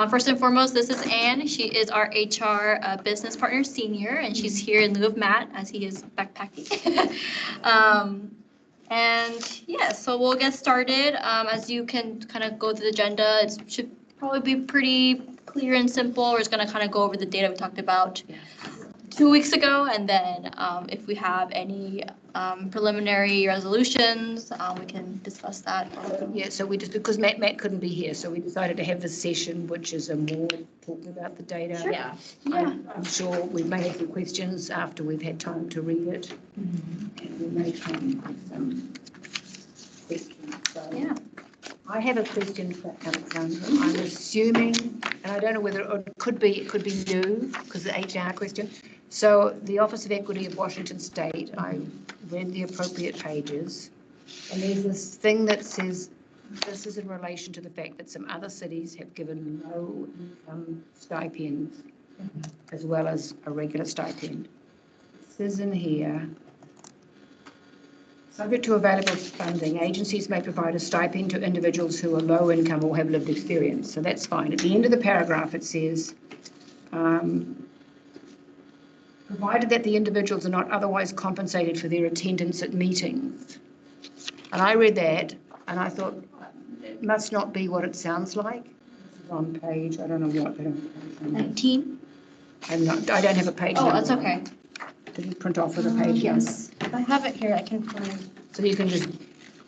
First and foremost, this is Anne. She is our HR business partner senior, and she's here in lieu of Matt as he is backpacking. And yeah, so we'll get started. As you can kind of go through the agenda, it should probably be pretty clear and simple. We're just going to kind of go over the data we talked about 2 weeks ago, and then if we have any preliminary resolutions, we can discuss that. Yeah, so we just, because Matt couldn't be here, so we decided to have this session, which is a more talking about the data. Sure. Yeah. I'm sure we may have some questions after we've had time to read it. And we may come with some questions. So Yeah. I have a question for Alexandra. I'm assuming, and I don't know whether it could be new because the HR question. So the Office of Equity of Washington State, I read the appropriate pages, and there's this thing that says this is in relation to the fact that some other cities have given no income stipends as well as a regular stipend. It says in here, subject to available funding, agencies may provide a stipend to individuals who are low income or have lived experience. So that's fine. At the end of the paragraph, it says, provided that the individuals are not otherwise compensated for their attendance at meetings. And I read that and I thought, it must not be what it sounds like. This is on page, I don't know what. 19? I don't have a page. Oh, number. that's okay. Did you print off with a page? Yes. If I have it here, I can find. So you can just,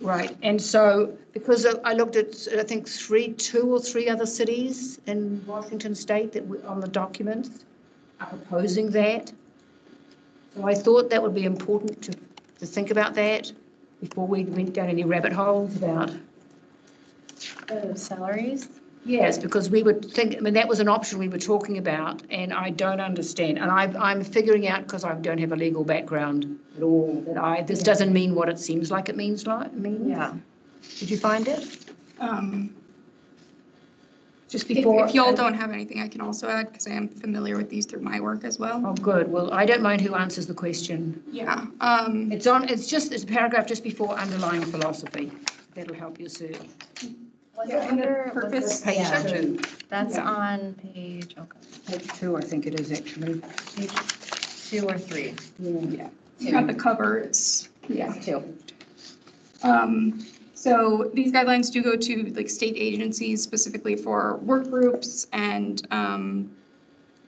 right. And so, because I looked at, I think 2 or 3 other cities in Washington State that were on the documents are proposing that. So I thought that would be important to think about that before we went down any rabbit holes about. Salaries? Yes, because we would think, I mean, that was an option we were talking about, and I don't understand. And I'm figuring out, because I don't have a legal background at all, that this doesn't mean what it seems like it means. Yeah. Did you find it? Just before. If y'all don't have anything, I can also add, because I am familiar with these through my work as well. Oh, good. Well, I don't mind who answers the question. Yeah. It's a paragraph just before underlying philosophy. That'll help you search. Under purpose. Page Yeah. 2. That's Yeah. on page, okay, Page 2, I think it is actually. page 2 or 3. Yeah. At the cover, it's, yeah. 2. So these guidelines do go to like state agencies specifically for work groups and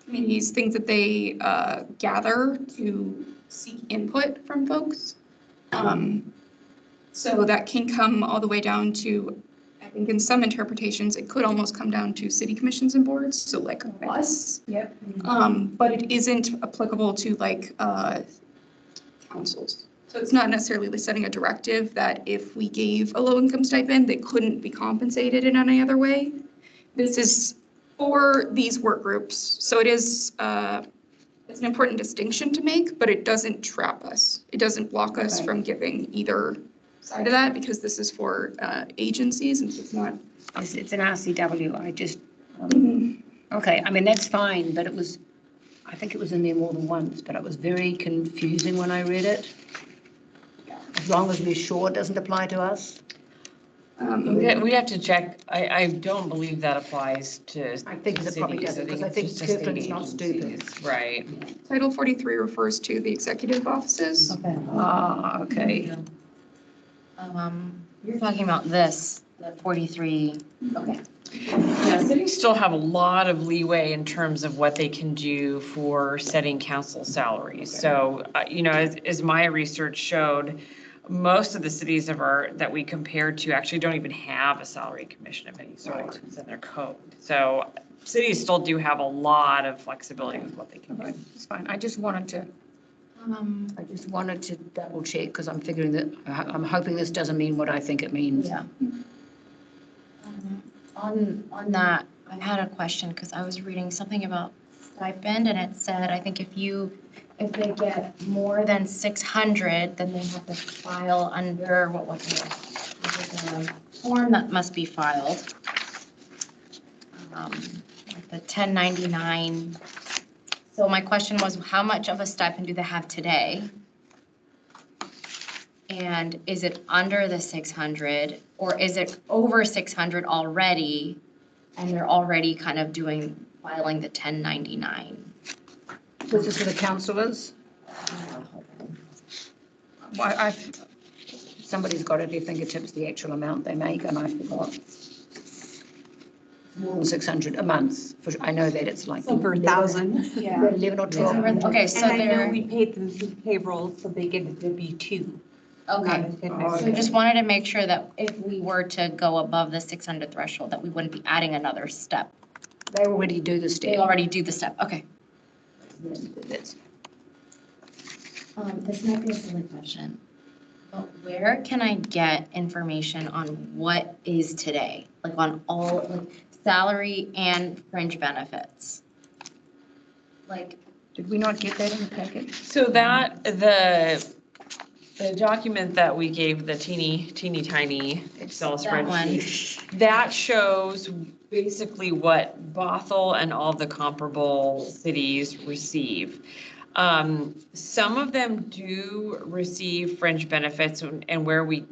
committees, things that they gather to seek input from folks. So that can come all the way down to, I think in some interpretations, it could almost come down to city commissions and boards, so like us. Yep. But it isn't applicable to like councils. So it's not necessarily setting a directive that if we gave a low income stipend, they couldn't be compensated in any other way. This is for these work groups. So it is, it's an important distinction to make, but it doesn't trap us. It doesn't block us from giving either side of that, because this is for agencies and it's not. It's an RCW. I just, okay, I mean, that's fine, but I think it was in there more than once, but it was very confusing when I read it. As long as we're sure it doesn't apply to us. We have to check. I don't believe that applies to. I think it probably cities. doesn't, because I think it's just to Kirkland's state not stupid. agencies. Right. Title 43 refers to the executive offices. Okay. Ah, okay. You're talking about this, the 43, okay. Yeah, cities still have a lot of leeway in terms of what they can do for setting council salaries. So, as my research showed, most of the cities that we compared to actually don't even have a salary commission of any sort in their code. So cities still do have a lot of flexibility with what they can do. It's fine. I just wanted to double check, because I'm figuring that, I'm hoping this doesn't mean what I think it means. Yeah. On that, I had a question, because I was reading something about stipend, and it said, I think if they get more than 600, then they have to file under, what was it? There's a form that must be filed. Like the 1099. So my question was, how much of a stipend do they have today? And is it under the 600, or is it over 600 already? and they're already kind of filing the 1099. This is for the councillors. Well, somebody's got at their fingertips the actual amount they make, and I forgot. More than 600 a month. I know that it's like Over 1,000. Yeah. 11 or 12. Okay, so And I know they're, we paid them through payroll, so they get a W-2. okay. Oh, So just wanted to make sure that if we were to go above the 600 threshold, that we wouldn't be adding another step. They already do the They step. already do the step, okay. That's- This might be a silly question, but where can I get information on what is today? Like on all, like salary and fringe benefits? Like, Did we not get that in the packet? So that, the document that we gave, the teeny tiny Excel that one, spreadsheet, that shows basically what Bothell and all the comparable cities receive. Some of them do receive fringe benefits, and where we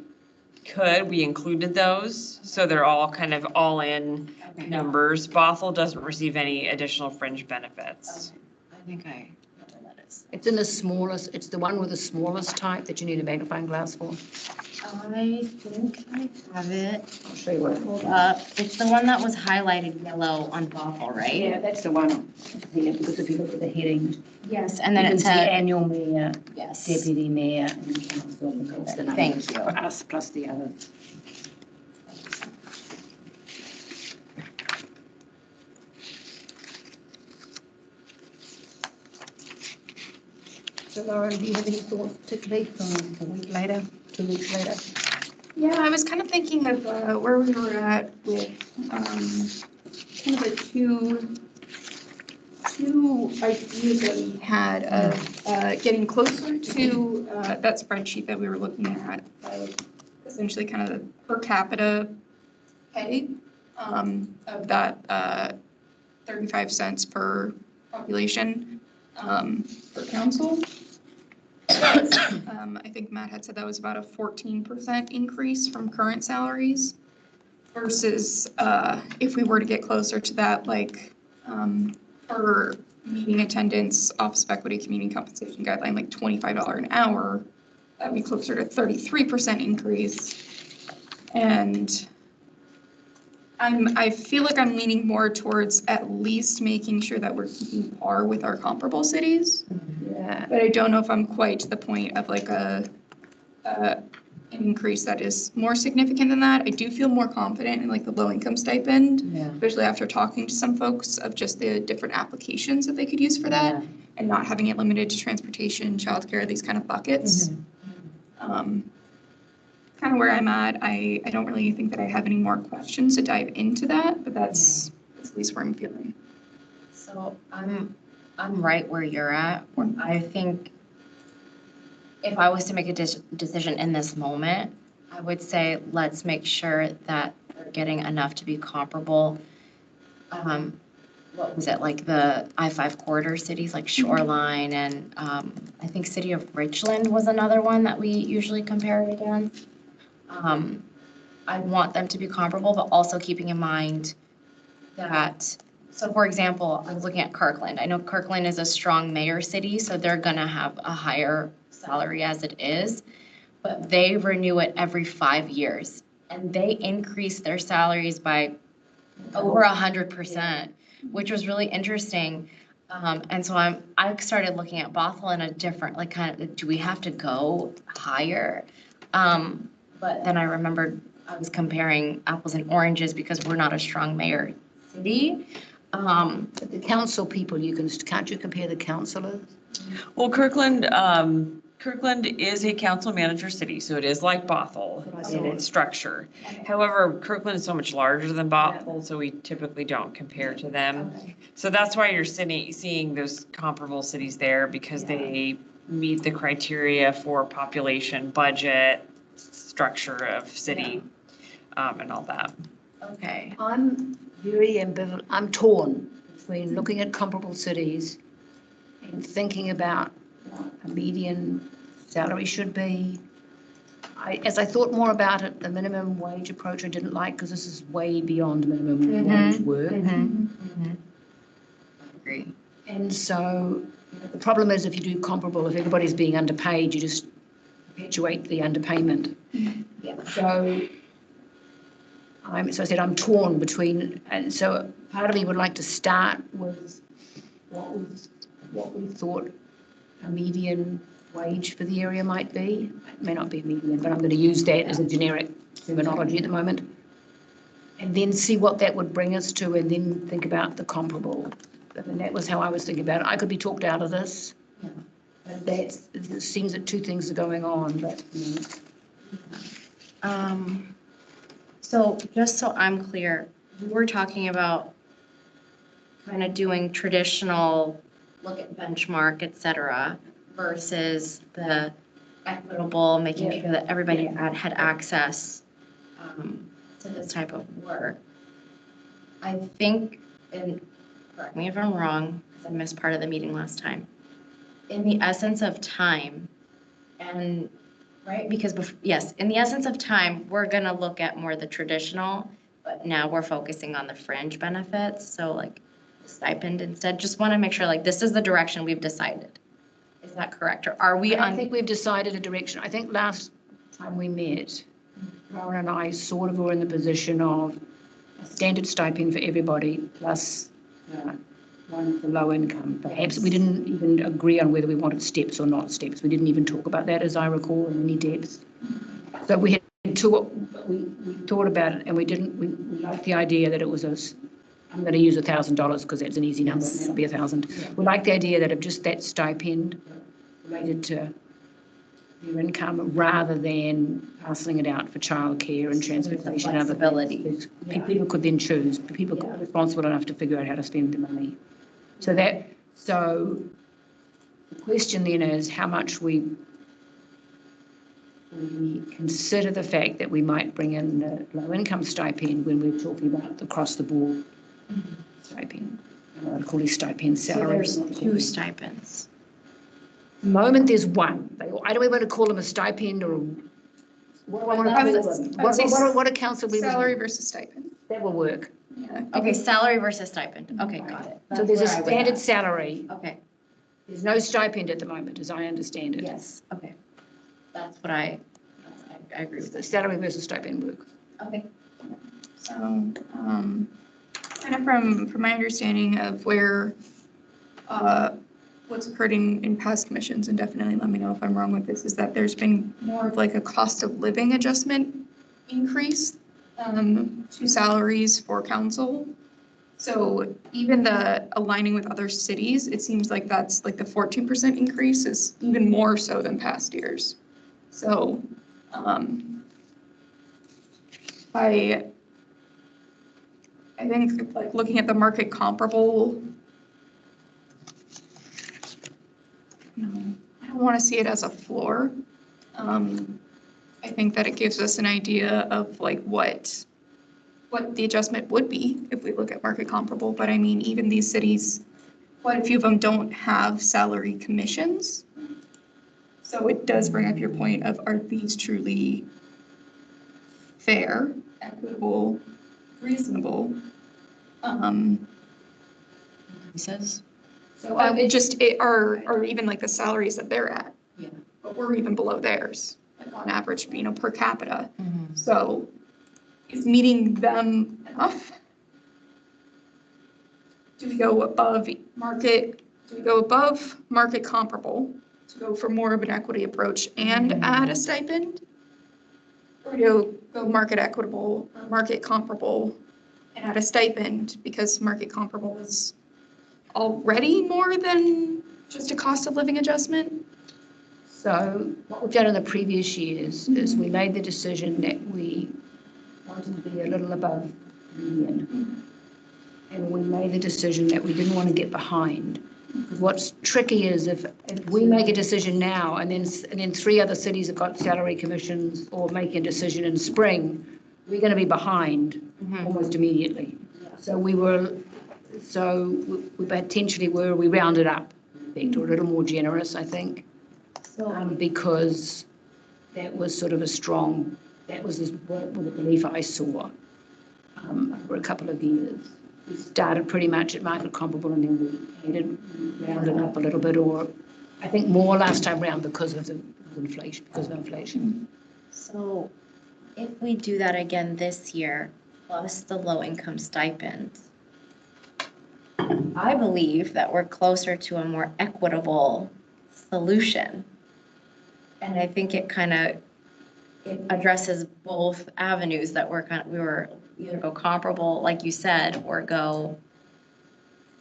could, we included those. So they're all kind of all in numbers. Bothell doesn't receive any additional fringe benefits. I think I know where that is. It's in the smallest, it's the one with the smallest type that you need a magnifying glass for. I think I have it I'll show you what. pulled up. It's the one that was highlighted yellow on Bothell, right? Yeah, that's the one. Yeah, because if you look at the heading, Yes, and then you can it see said, annual mayor, yes. deputy mayor, and council. That's the number. Thank you. For us plus the other. So Lauren, do you have any thoughts particularly from a week later, 2 weeks later? Yeah, I was kind of thinking of where we were at with kind of the two ideas that we had of getting closer to that spreadsheet that we were looking at, essentially kind of the per capita pay of that 35 cents per population per council. I think Matt had said that was about a 14% increase from current salaries versus if we were to get closer to that, like for meeting attendance, Office of Equity Community Compensation Guideline, like $25 an hour, that'd be closer to 33% increase. And I feel like I'm leaning more towards at least making sure that we're keeping par with our comparable cities. Yeah. But I don't know if I'm quite to the point of like an increase that is more significant than that. I do feel more confident in like the low income stipend, Yeah. especially after talking to some folks of just the different applications that they could use for that and not having it limited to transportation, childcare, these kind of buckets. Kind of where I'm at. I don't really think that I have any more questions to dive into that, but that's at least where I'm feeling. So I'm right where you're at. I think if I was to make a decision in this moment, I would say let's make sure that we're getting enough to be comparable. What was it, like the I-5 corridor cities like Shoreline and I think City of Richland was another one that we usually compare it against. I want them to be comparable, but also keeping in mind that, so for example, I was looking at Kirkland. I know Kirkland is a strong mayor city, so they're gonna have a higher salary as it is, but they renew it every 5 years. And they increase their salaries by over 100%, which was really interesting. And so I started looking at Bothell in a different, like kind of, do we have to go higher? But then I remembered I was comparing apples and oranges because we're not a strong mayor city. But the council people, can't you compare the councillors? Well, Kirkland is a council manager city, so it is like Bothell, so it's structure. However, Kirkland is so much larger than Bothell, so we typically don't compare to them. So that's why you're seeing those comparable cities there, because they meet the criteria for population, budget, structure of city, and all that. Okay. I'm very ambivalent, I'm torn between looking at comparable cities and thinking about what a median salary should be. as I thought more about it, the minimum wage approach I didn't like because this is way beyond minimum wage work. Agree. And so the problem is if you do comparable, if everybody's being underpaid, you just perpetuate the underpayment. Yeah. So so I said I'm torn between, and so part of me would like to start with what we thought a median wage for the area might be. It may not be a median, but I'm going to use that as a generic terminology at the moment. And then see what that would bring us to, and then think about the comparable. And that was how I was thinking about it. I could be talked out of this. But it seems that two things are going on, but. So just so I'm clear, we're talking about kind of doing traditional look at benchmark, et cetera, versus the equitable, making sure that everybody had access to this type of work. I think, and correct me if I'm wrong, because I missed part of the meeting last time, in the essence of time, and right, because yes, in the essence of time, we're gonna look at more the traditional, but now we're focusing on the fringe benefits, so like stipend instead. Just want to make sure like this is the direction we've decided. Is that correct, or are we on? I think we've decided a direction. I think last time we met, Lauren and I sort of were in the position of a standard stipend for everybody plus one for low income. Perhaps we didn't even agree on whether we wanted steps or not steps. We didn't even talk about that, as I recall, in any depth. So we had we thought about it, and we liked the idea that it was I'm going to use $1,000 because that's an easy number. It'll be 1,000. We like the idea that of just that stipend related to your income rather than parceling it out for childcare and transportation and other things. People could then choose. People are responsible enough to figure out how to spend the money. So the question then is how much we consider the fact that we might bring in the low income stipend when we're talking about across the board stipend. I'd call it stipend salaries. So there's two stipends. The moment there's one. I don't want to call them a stipend or what do I want to call them? What a council we Salary versus stipend. that will work. Yeah. Okay, salary versus stipend. Okay, got it. So there's a standard salary. Okay, There's no stipend at the moment, as I understand it. yes, okay. That's what I agree with The this. salary versus stipend work. Okay. So, kind of from my understanding of where, what's occurred in past commissions, and definitely let me know if I'm wrong with this, is that there's been more of like a cost of living adjustment increase to salaries for council. So even the aligning with other cities, it seems like that's like the 14% increase is even more so than past years. So I think like looking at the market comparable, no, I don't want to see it as a floor. I think that it gives us an idea of like what the adjustment would be if we look at market comparable. But I mean, even these cities, quite a few of them don't have salary commissions. So it does bring up your point of, are these truly fair, equitable, reasonable? He says. So or even like the salaries that they're at. Yeah. But we're even below theirs, like on average, per capita. So is meeting them enough? Do we go above market? Do we go above market comparable to go for more of an equity approach and add a stipend? Or do we go market equitable, market comparable, and add a stipend because market comparable is already more than just a cost of living adjustment? So what we've done in the previous years is we made the decision that we wanted to be a little above median. And we made the decision that we didn't want to get behind. What's tricky is if we make a decision now and then 3 other cities have got salary commissions or making a decision in spring, we're going to be behind almost immediately. So we potentially we rounded up or a little more generous, I think, because that was sort of a strong, that was what the belief I saw for a couple of years. We started pretty much at market comparable and then we rounded up a little bit, or I think more last time round because of the inflation. So if we do that again this year, plus the low income stipend, I believe that we're closer to a more equitable solution. And I think it addresses both avenues that we were either go comparable, like you said, or go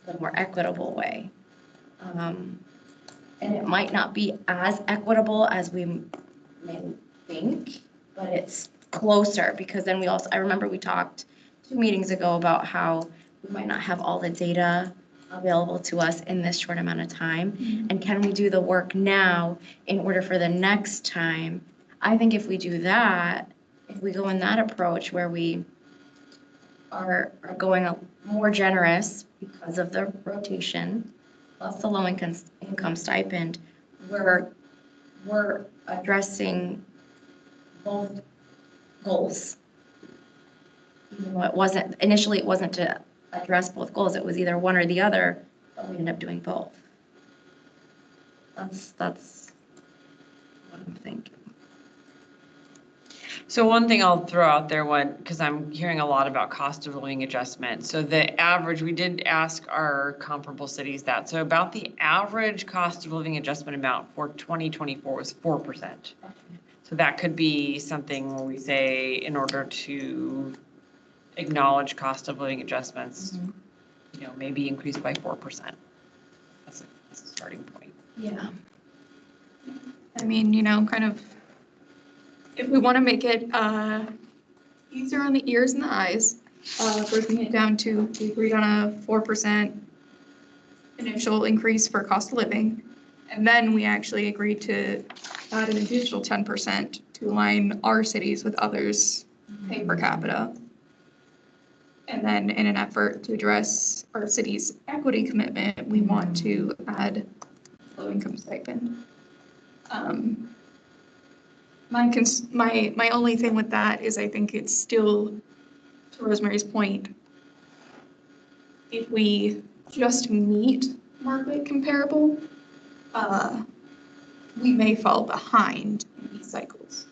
the more equitable way. And it might not be as equitable as we may think, but it's closer, because then I remember we talked 2 meetings ago about how we might not have all the data available to us in this short amount of time. And can we do the work now in order for the next time? I think if we do that, if we go in that approach where we are going more generous because of the rotation, plus the low income stipend, we're addressing both goals. Even though initially it wasn't to address both goals, it was either one or the other, but we ended up doing both. That's what I'm thinking. So one thing I'll throw out there, because I'm hearing a lot about cost of living adjustment. So the average, we did ask our comparable cities that. So about the average cost of living adjustment amount for 2024 was 4%. So that could be something where we say, in order to acknowledge cost of living adjustments, maybe increase by 4%. That's a starting point. Yeah. I mean, kind of, if we want to make it easier on the ears and the eyes, breaking it down to, we agreed on a 4% initial increase for cost of living. And then we actually agreed to add an additional 10% to align our cities with others' pay per capita. And then in an effort to address our city's equity commitment, we want to add low income stipend. My only thing with that is I think it's still, to Rosemary's point, if we just meet market comparable, we may fall behind in these cycles.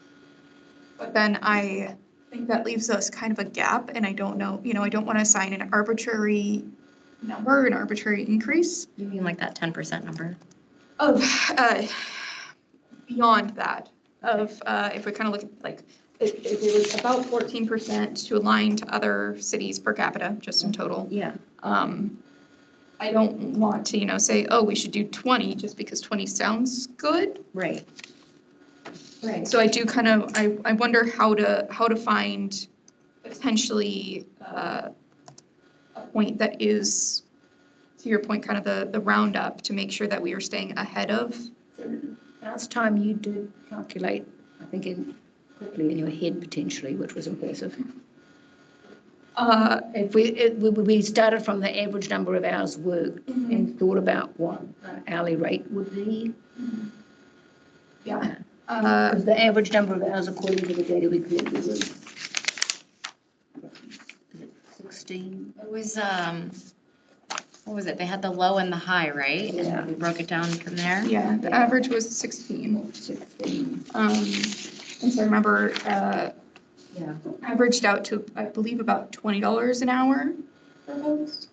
But then I think that leaves us kind of a gap, and I don't know, I don't want to assign an arbitrary number, an arbitrary increase. You mean like that 10% number? Of beyond that, of if we kind of look at like, if it was about 14% to align to other cities per capita, just in total. Yeah. I don't want to, say, oh, we should do 20 just because 20 sounds good. Right. Right. So I do kind of, I wonder how to find potentially a point that is, to your point, kind of the roundup to make sure that we are staying ahead of. Last time you did calculate, I think quickly in your head potentially, which was impressive. If we started from the average number of hours worked and thought about what hourly rate would be. Yeah. Because the average number of hours according to the data we collected was 16. It was, what was it? They had the low and the high, right? Yeah. And we broke it down from there. Yeah, the average was 16. 16. And so I remember, Yeah. averaged out to, I believe, about $20 an hour for host.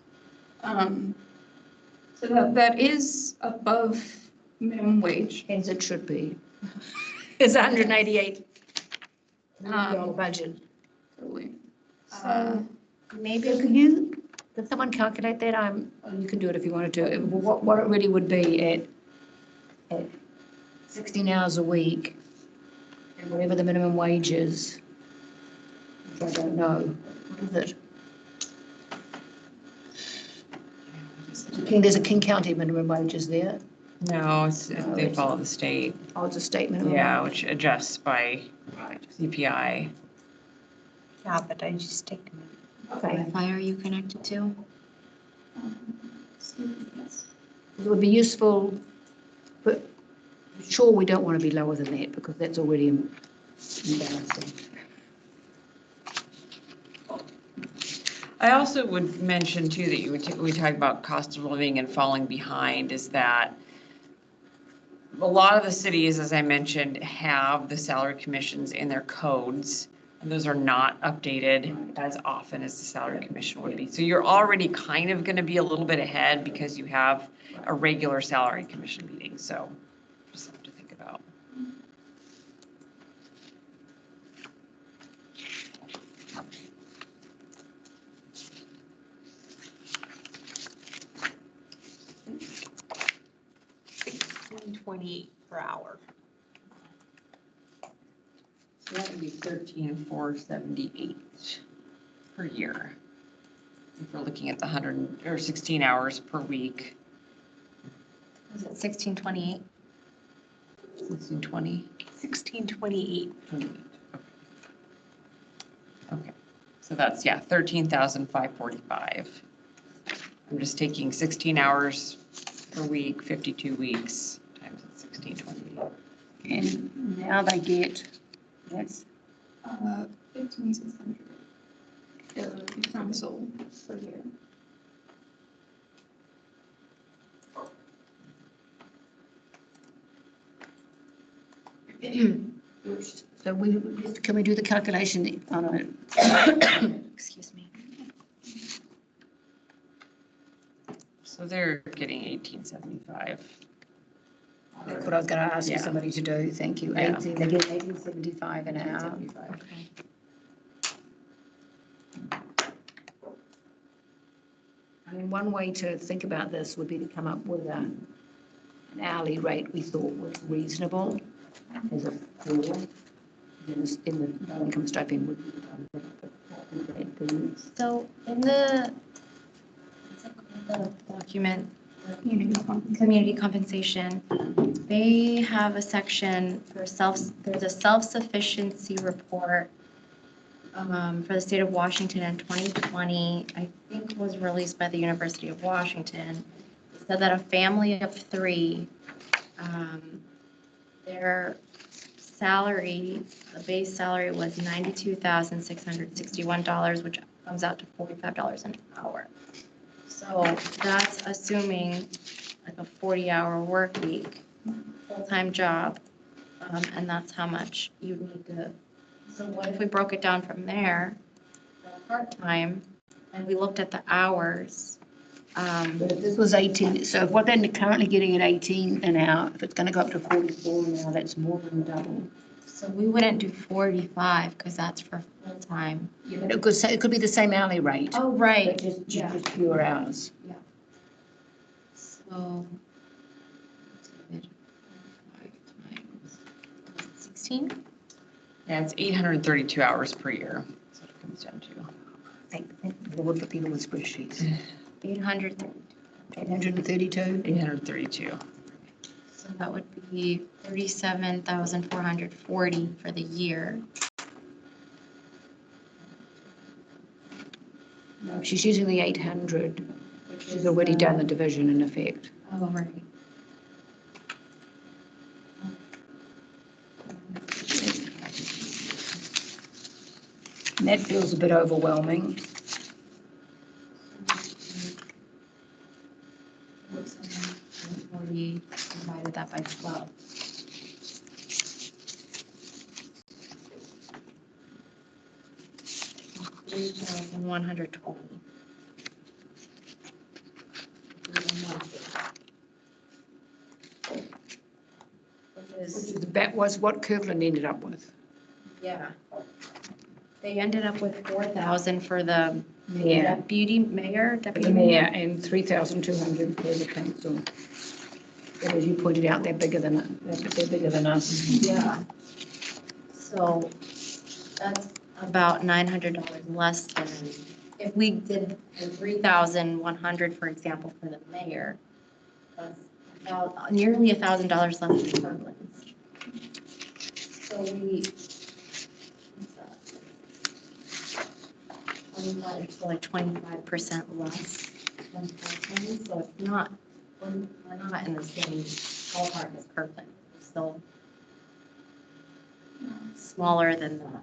So that is above minimum wage. As it should be. It's $188 budget. Totally. So maybe Can someone calculate that? You can do it if you wanted to. What it really would be at 16 hours a week, and whatever the minimum wage is, which I don't know. What is it? There's a King County minimum wage, is there? No, they follow the state. Oh, it's a state minimum. Yeah, which adjusts by CPI. Cabot, I just take a minute. Okay. Wi-Fi are you connected to? It would be useful, but Sure, we don't want to be lower than that because that's already embarrassing. I also would mention too that we talk about cost of living and falling behind is that a lot of the cities, as I mentioned, have the salary commissions in their codes. And those are not updated as often as the salary commission would be. So you're already kind of going to be a little bit ahead because you have a regular salary commission meeting. So just something to think about. $16.28 per hour. So that would be 13,478 per year. If we're looking at the 100 or 16 hours per week. Is it 1628? 1620. 16.28. Okay, so that's, yeah, 13,545. I'm just taking 16 hours per week, 52 weeks, times 1628. And now they get, that's 1,500 for council per year. so can we do the calculation on a, Excuse me. So they're getting 1875. that's what I was going to ask Yeah. somebody to do, thank you. Yeah. 18, they get 1875 an hour. 1875. I mean, one way to think about this would be to come up with an hourly rate we thought was reasonable as a floor. In the low income stipend would be So in the document, community compensation, they have a section for there's a self-sufficiency report for the state of Washington in 2020, I think was released by the University of Washington. It said that a family of 3, their salary, the base salary was $92,661, which comes out to $45 an hour. So that's assuming like a 40-hour work week, full-time job, and that's how much you need to. So what if we broke it down from there, part-time, and we looked at the hours? But if this was 18, so if what they're currently getting at 18 an hour, if it's going to go up to 44 an hour, that's more than double. So we wouldn't do 45 because that's for full-time. But it could be the same hourly rate. Oh, But right. just fewer hours. So 16? Yeah, it's 832 hours per year. That's what it comes down to. Thank Lord for people with spreadsheets. 800. 832. 832. So that would be 37,440 for the year. No, she's using the 800. She's already done the division in effect. Oh, right. And that feels a bit overwhelming. We divided that by 12. $3,120. That was what Kirkland ended up with. Yeah. They ended up with 4,000 for the Yeah. deputy mayor. The mayor and 3,200 for the council. But as you pointed out, they're bigger than us. Yeah. So that's about $900 less than if we did 3,100, for example, for the mayor. That's about nearly $1,000 less than Kirkland's. So so like 25% less than Kirkland. So it's not, we're not in the same ballpark as Kirkland. still smaller than that.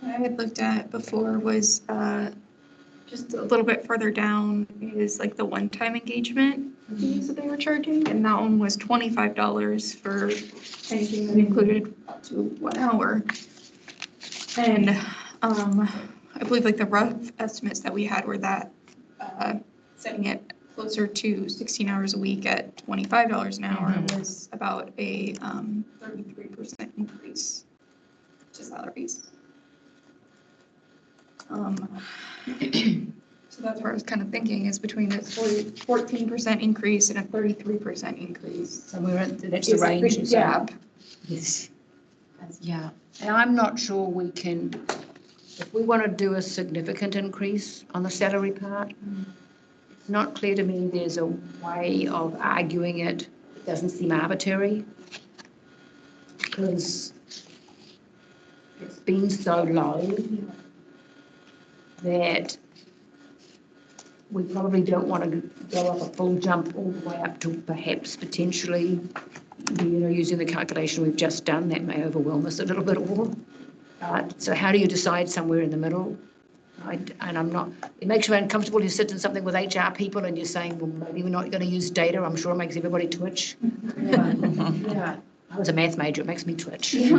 What I had looked at before was just a little bit further down is like the one-time engagement fees that they were charging, and that one was $25 for anything that included up to 1 hour. And I believe like the rough estimates that we had were that setting it closer to 16 hours a week at $25 an hour was about a 33% increase to salaries. So that's where I was kind of thinking is between this 14% increase and a 33% increase. Somewhere that's the range. Big gap. Yes. Yeah. And I'm not sure we can, if we want to do a significant increase on the salary part, it's not clear to me there's a way of arguing it. It doesn't seem arbitrary because it's been so low that we probably don't want to go up a full jump all the way up to perhaps potentially, using the calculation we've just done, that may overwhelm us a little bit all. So how do you decide somewhere in the middle? And I'm not, it makes me uncomfortable to sit in something with HR people and you're saying, well, maybe we're not going to use data. I'm sure it makes everybody twitch. Yeah. I was a math major, it makes me twitch. So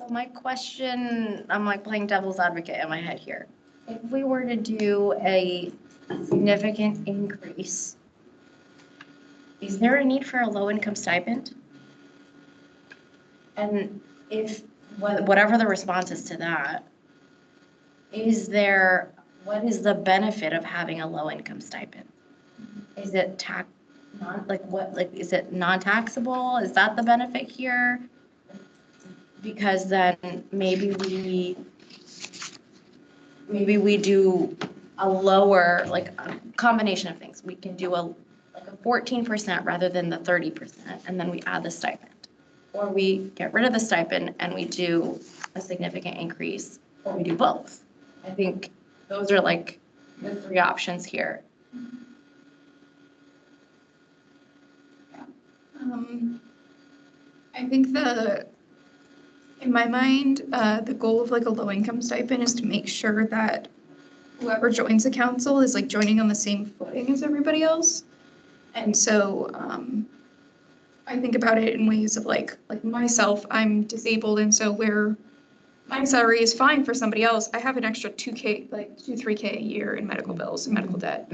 my question, I'm like playing devil's advocate in my head here. If we were to do a significant increase, is there a need for a low-income stipend? And if, whatever the response is to that, what is the benefit of having a low-income stipend? Is it is it non-taxable? Is that the benefit here? Because then maybe we do a lower, like a combination of things. We can do a 14% rather than the 30%, and then we add the stipend. Or we get rid of the stipend and we do a significant increase, or we do both. I think those are like the 3 options here. I think in my mind, the goal of like a low income stipend is to make sure that whoever joins the council is like joining on the same footing as everybody else. And so I think about it in ways of like myself, I'm disabled, and so where my salary is fine for somebody else, I have an extra 2K, like 3K a year in medical bills and medical debt.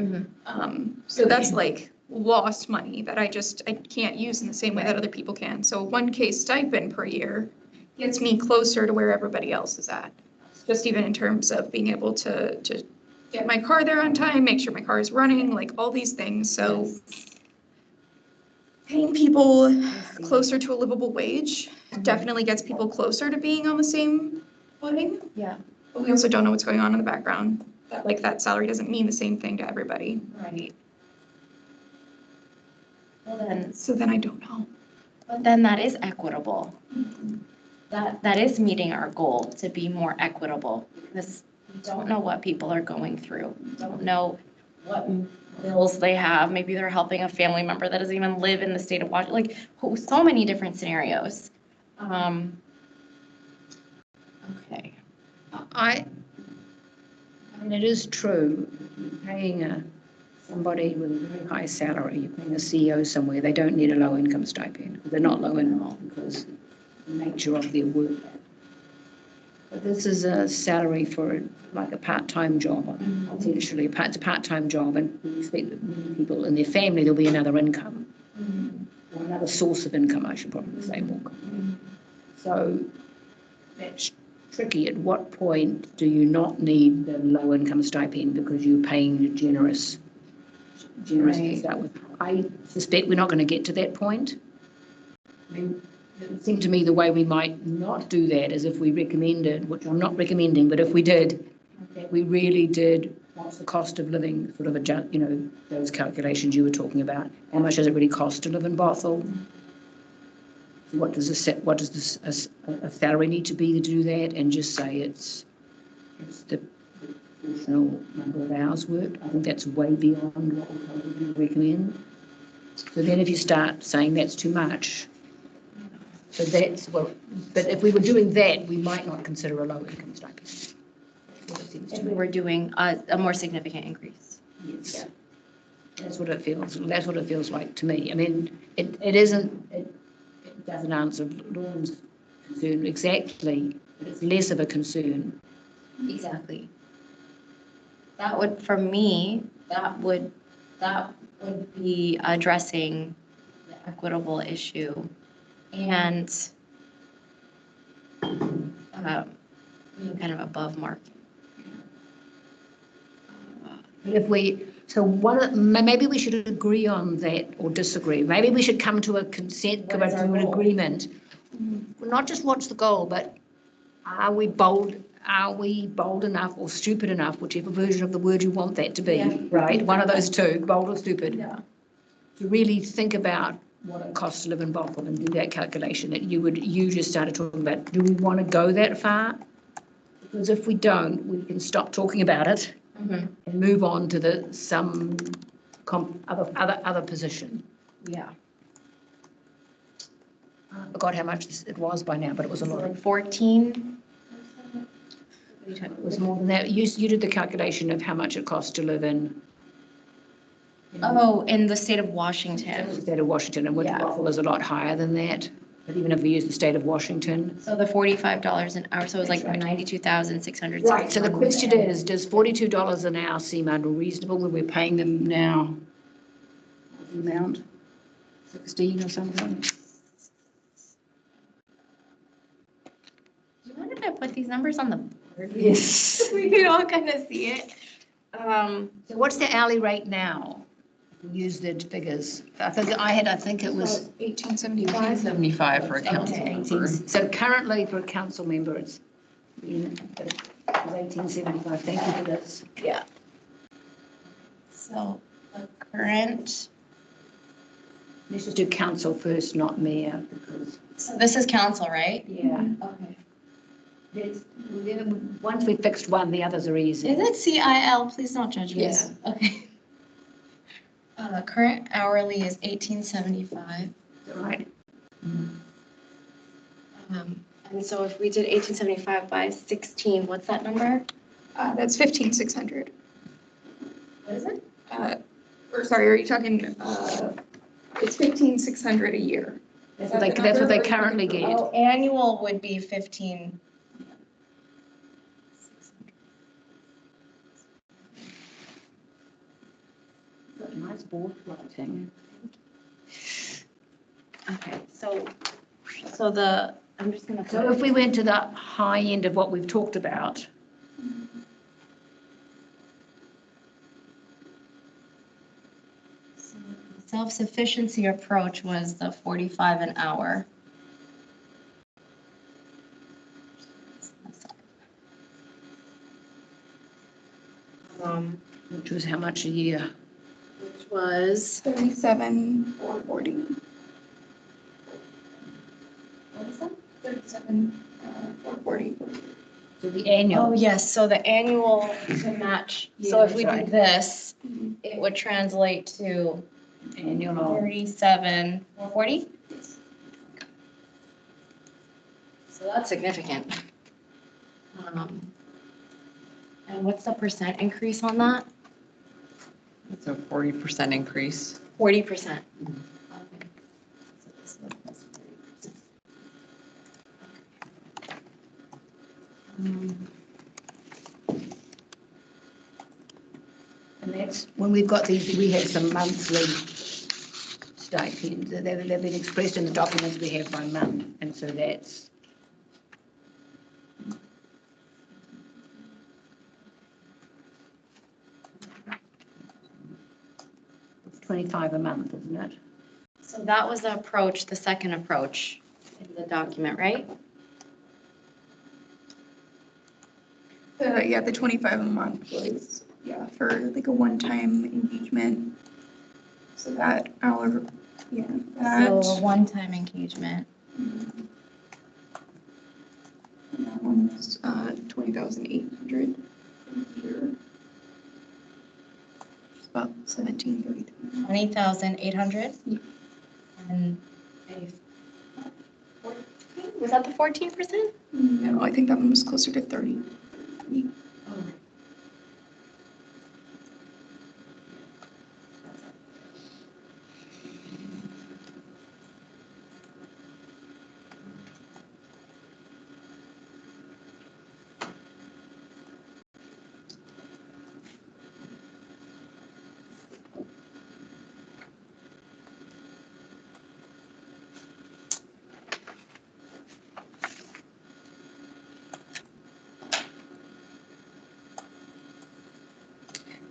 So that's like lost money that I can't use in the same way that other people can. So a 1K stipend per year gets me closer to where everybody else is at. Just even in terms of being able to get my car there on time, make sure my car is running, like all these things. So paying people closer to a livable wage definitely gets people closer to being on the same footing. Yeah. But we also don't know what's going on in the background. That salary doesn't mean the same thing to everybody. Right. Well So then I don't know. but then that is equitable. That is meeting our goal to be more equitable, because we don't know what people are going through. We don't know what bills they have. Maybe they're helping a family member that doesn't even live in the state of Washington, like so many different scenarios. Okay. I mean, it is true, paying somebody with a very high salary, you're paying a CEO somewhere, they don't need a low income stipend. They're not low income because of the nature of their work. But this is a salary for like a part-time job, essentially. It's a part-time job, and we expect that many people in their family, there'll be another income, or another source of income, I should probably say more. So that's tricky. At what point do you not need the low income stipend because you're paying generous to start with? I suspect we're not going to get to that point. I mean, it would seem to me the way we might not do that is if we recommended, which I'm not recommending, but if we did, that we really did, what's the cost of living, sort of adjust, those calculations you were talking about. How much does it really cost to live in Bothell? What does a salary need to be to do that? And just say it's the proportional number of hours worked. I think that's way beyond what we probably recommend. So then if you start saying that's too much, so that's what, but if we were doing that, we might not consider a low income stipend. That's what it seems to If me. we were doing a more significant increase. Yes. That's what it feels like to me. I mean, it doesn't answer Dawn's concern exactly, but it's less of a concern. Exactly. That would, for me, that would be addressing the equitable issue and being kind of above market. Maybe we should agree on that or disagree. Maybe we should come to a consent, come to an agreement. Not just what's the goal, but are we bold enough or stupid enough, whichever version of the word you want that to be, Yeah. right? One of those two, bold or stupid. Yeah. To really think about what it costs to live in Bothell and do that calculation that you just started talking about. Do we want to go that far? Because if we don't, we can stop talking about it Mm-hmm. and move on to some other position. Yeah. I forgot how much it was by now, but it was a lot. Like 14. It was more than that. You did the calculation of how much it costs to live in. Oh, in the state of Washington. The state of Washington, and Yeah. Bothell is a lot higher than that. But even if we use the state of Washington. So the $45 an hour, so it was like 92,600. Right, so the question is, does $42 an hour seem unreasonable when we're paying them now? The amount, 16 or something? You wanted to put these numbers on the board? Yes. We could all kind of see it. So what's the hourly rate now? We use the figures. I think it was 1875. 75 for a council okay, member. so currently for a council member, it's 1875. Thank you for this. Yeah. So the current, Let's just do council first, not mayor, because, so this is council, right? yeah. Okay. Once we've fixed one, the others are easy. Is it CIL? Please don't judge me. Yes. Okay. Current hourly is 1875. Right. And so if we did 1875 by 16, what's that number? That's 15,600. What is it? Or sorry, are you talking, it's 15,600 a year. That's what they currently get. Oh, annual would be 15. Nice board lighting. Okay, so I'm just gonna. So if we went to the high end of what we've talked about, Self-sufficiency approach was the 45 an hour. which was how much a year? Which was, 37,440. what is that? 37,440. So the annual. Oh, yes, so the annual to match, so Yeah, if we that's do right. this, it would translate to Annual. 37,440? So that's significant. And what's the percent increase on that? It's a 40% increase. 40%. And that's, when we've got these, we have some monthly stipends. They've been expressed in the documents we have by month, and so that's. It's 25 a month, isn't it? So that was the approach, the second approach in the document, right? Yeah, the 25 a month was, for like a one-time engagement. So that hour, So a that, one-time engagement. and that one was 20,800 a year. It's about 1733. 20,800. And was that the 14%? No, I think that one was closer to 30.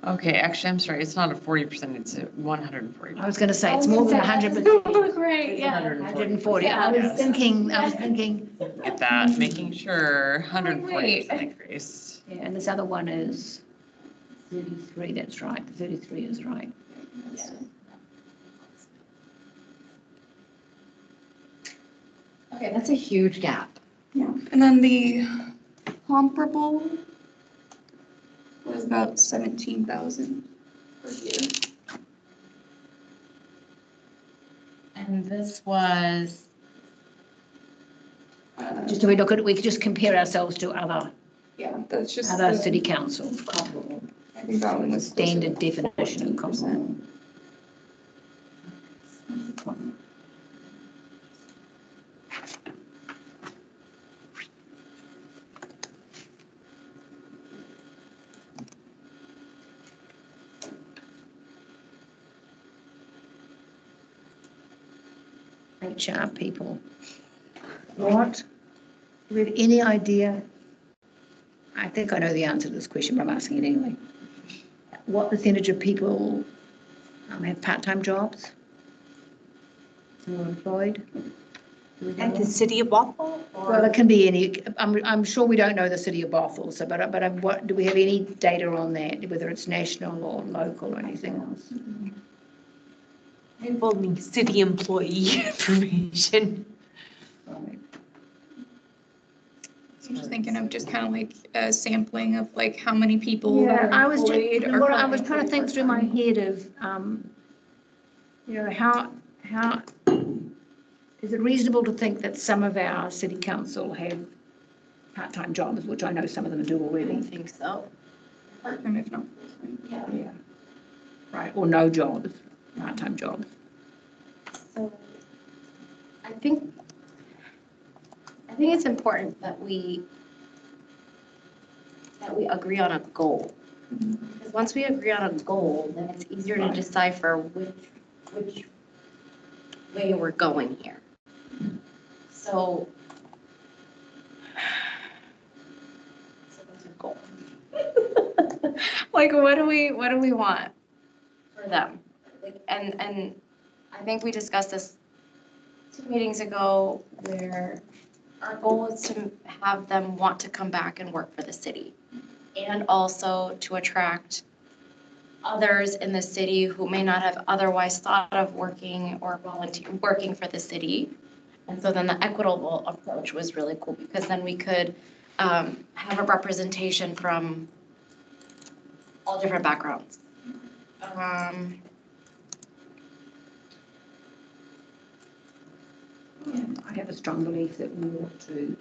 Okay, actually, I'm sorry, it's not a 40%, it's a 140%. I was going to say, it's more than 100%. Great, yeah. 140. I was thinking, Get that, making sure, 140% increase. yeah, and this other one is 33, that's right, the 33 is right. Okay, that's a huge gap. Yeah, and then the comparable was about 17,000 per year. And this was, Just so we look at it, we could just compare ourselves to other Yeah, that's just. city councils, comparable, I think that one was. closer standard to definition of comparable. HR people. What? Do we have any idea? I think I know the answer to this question, but I'm asking it anyway. What percentage of people have part-time jobs? Who are employed? Do we know? At the city of Bothell? Well, it can be any, I'm sure we don't know the city of Bothell, so, but what, do we have any data on that, whether it's national or local or anything else? I have only city employee information. Right. I'm just thinking of just kind of like a sampling of like how many people that Yeah, are I was just, employed are what I was currently trying to think through my head of, how, is it reasonable to think that some of our city council have part-time jobs, which I know some of them do I already? think so. part-time if not full-time. Yeah. Right, or no jobs, part-time jobs. So I think it's important that we agree on a goal. Because once we agree on a goal, then it's easier to decipher which way we're going here. So what's our goal? Like, what do we want for them? Like, and I think we discussed this 2 meetings ago, where our goal is to have them want to come back and work for the city, and also to attract others in the city who may not have otherwise thought of working or working for the city. And so then the equitable approach was really cool, because then we could have a representation from all different backgrounds. I have a strong belief that we ought to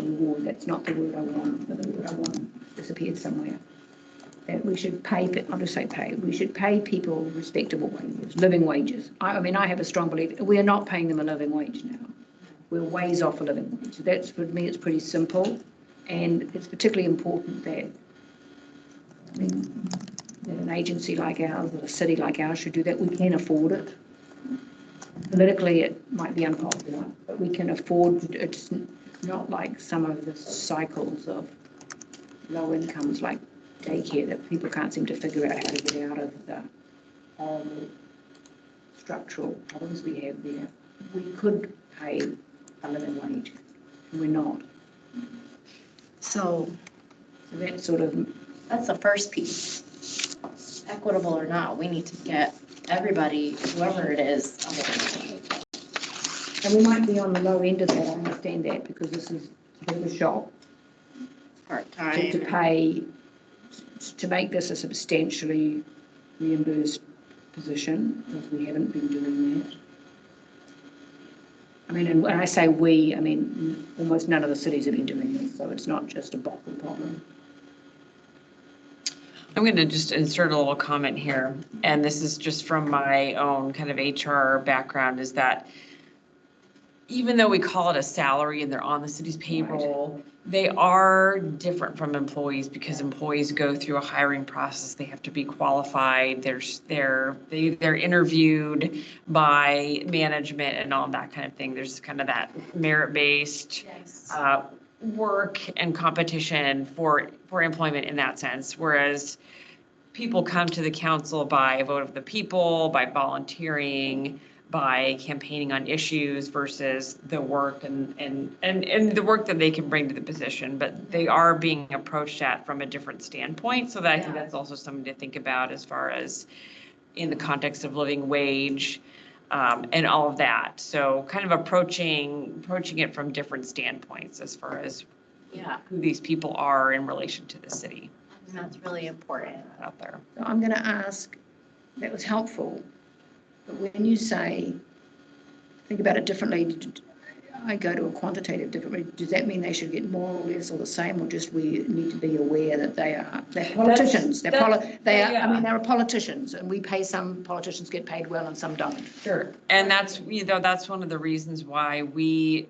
reward, that's not the word I want, but the word I want disappeared somewhere. That we should pay, I'll just say pay, we should pay people respectable wages, living wages. I mean, I have a strong belief, we are not paying them a living wage now. We're ways off a living wage. That's, for me, it's pretty simple. And it's particularly important that, I mean, that an agency like ours, that a city like ours should do that. We can afford it. Politically, it might be unpopular, but we can afford it. It's not like some of the cycles of low incomes like daycare that people can't seem to figure out how to get out of the structural problems we have there. We could pay a living wage, and we're not. So that's sort of, that's the first piece. Equitable or not, we need to get everybody, whoever it is. and we might be on the low end of that, I understand that, because this is a bit of a shock Part-time. to pay to make this a substantially reimbursed position, because we haven't been doing that. I mean, and when I say we, I mean, almost none of the cities have been doing this, so it's not just a Bothell problem. I'm going to just insert a little comment here, and this is just from my own kind of HR background, is that even though we call it a salary and they're on the city's payroll, they are different from employees because employees go through a hiring process. They have to be qualified. They're interviewed by management and all that kind of thing. There's kind of that merit-based work and competition for employment in that sense. Whereas people come to the council by a vote of the people, by volunteering, by campaigning on issues versus the work and the work that they can bring to the position, but they are being approached at from a different standpoint. So that I think that's also something to think about as far as in the context of living wage and all of that. So kind of approaching it from different standpoints as far as who these people are in relation to the city. And that's really important. Out there. So I'm going to ask, that was helpful, but when you say, think about it differently, I go to a quantitative differently, does that mean they should get more or less or the same, or just we need to be aware that they're politicians, they're politicians, and we pay, some politicians get paid well and some don't. Sure. And that's, that's one of the reasons why we,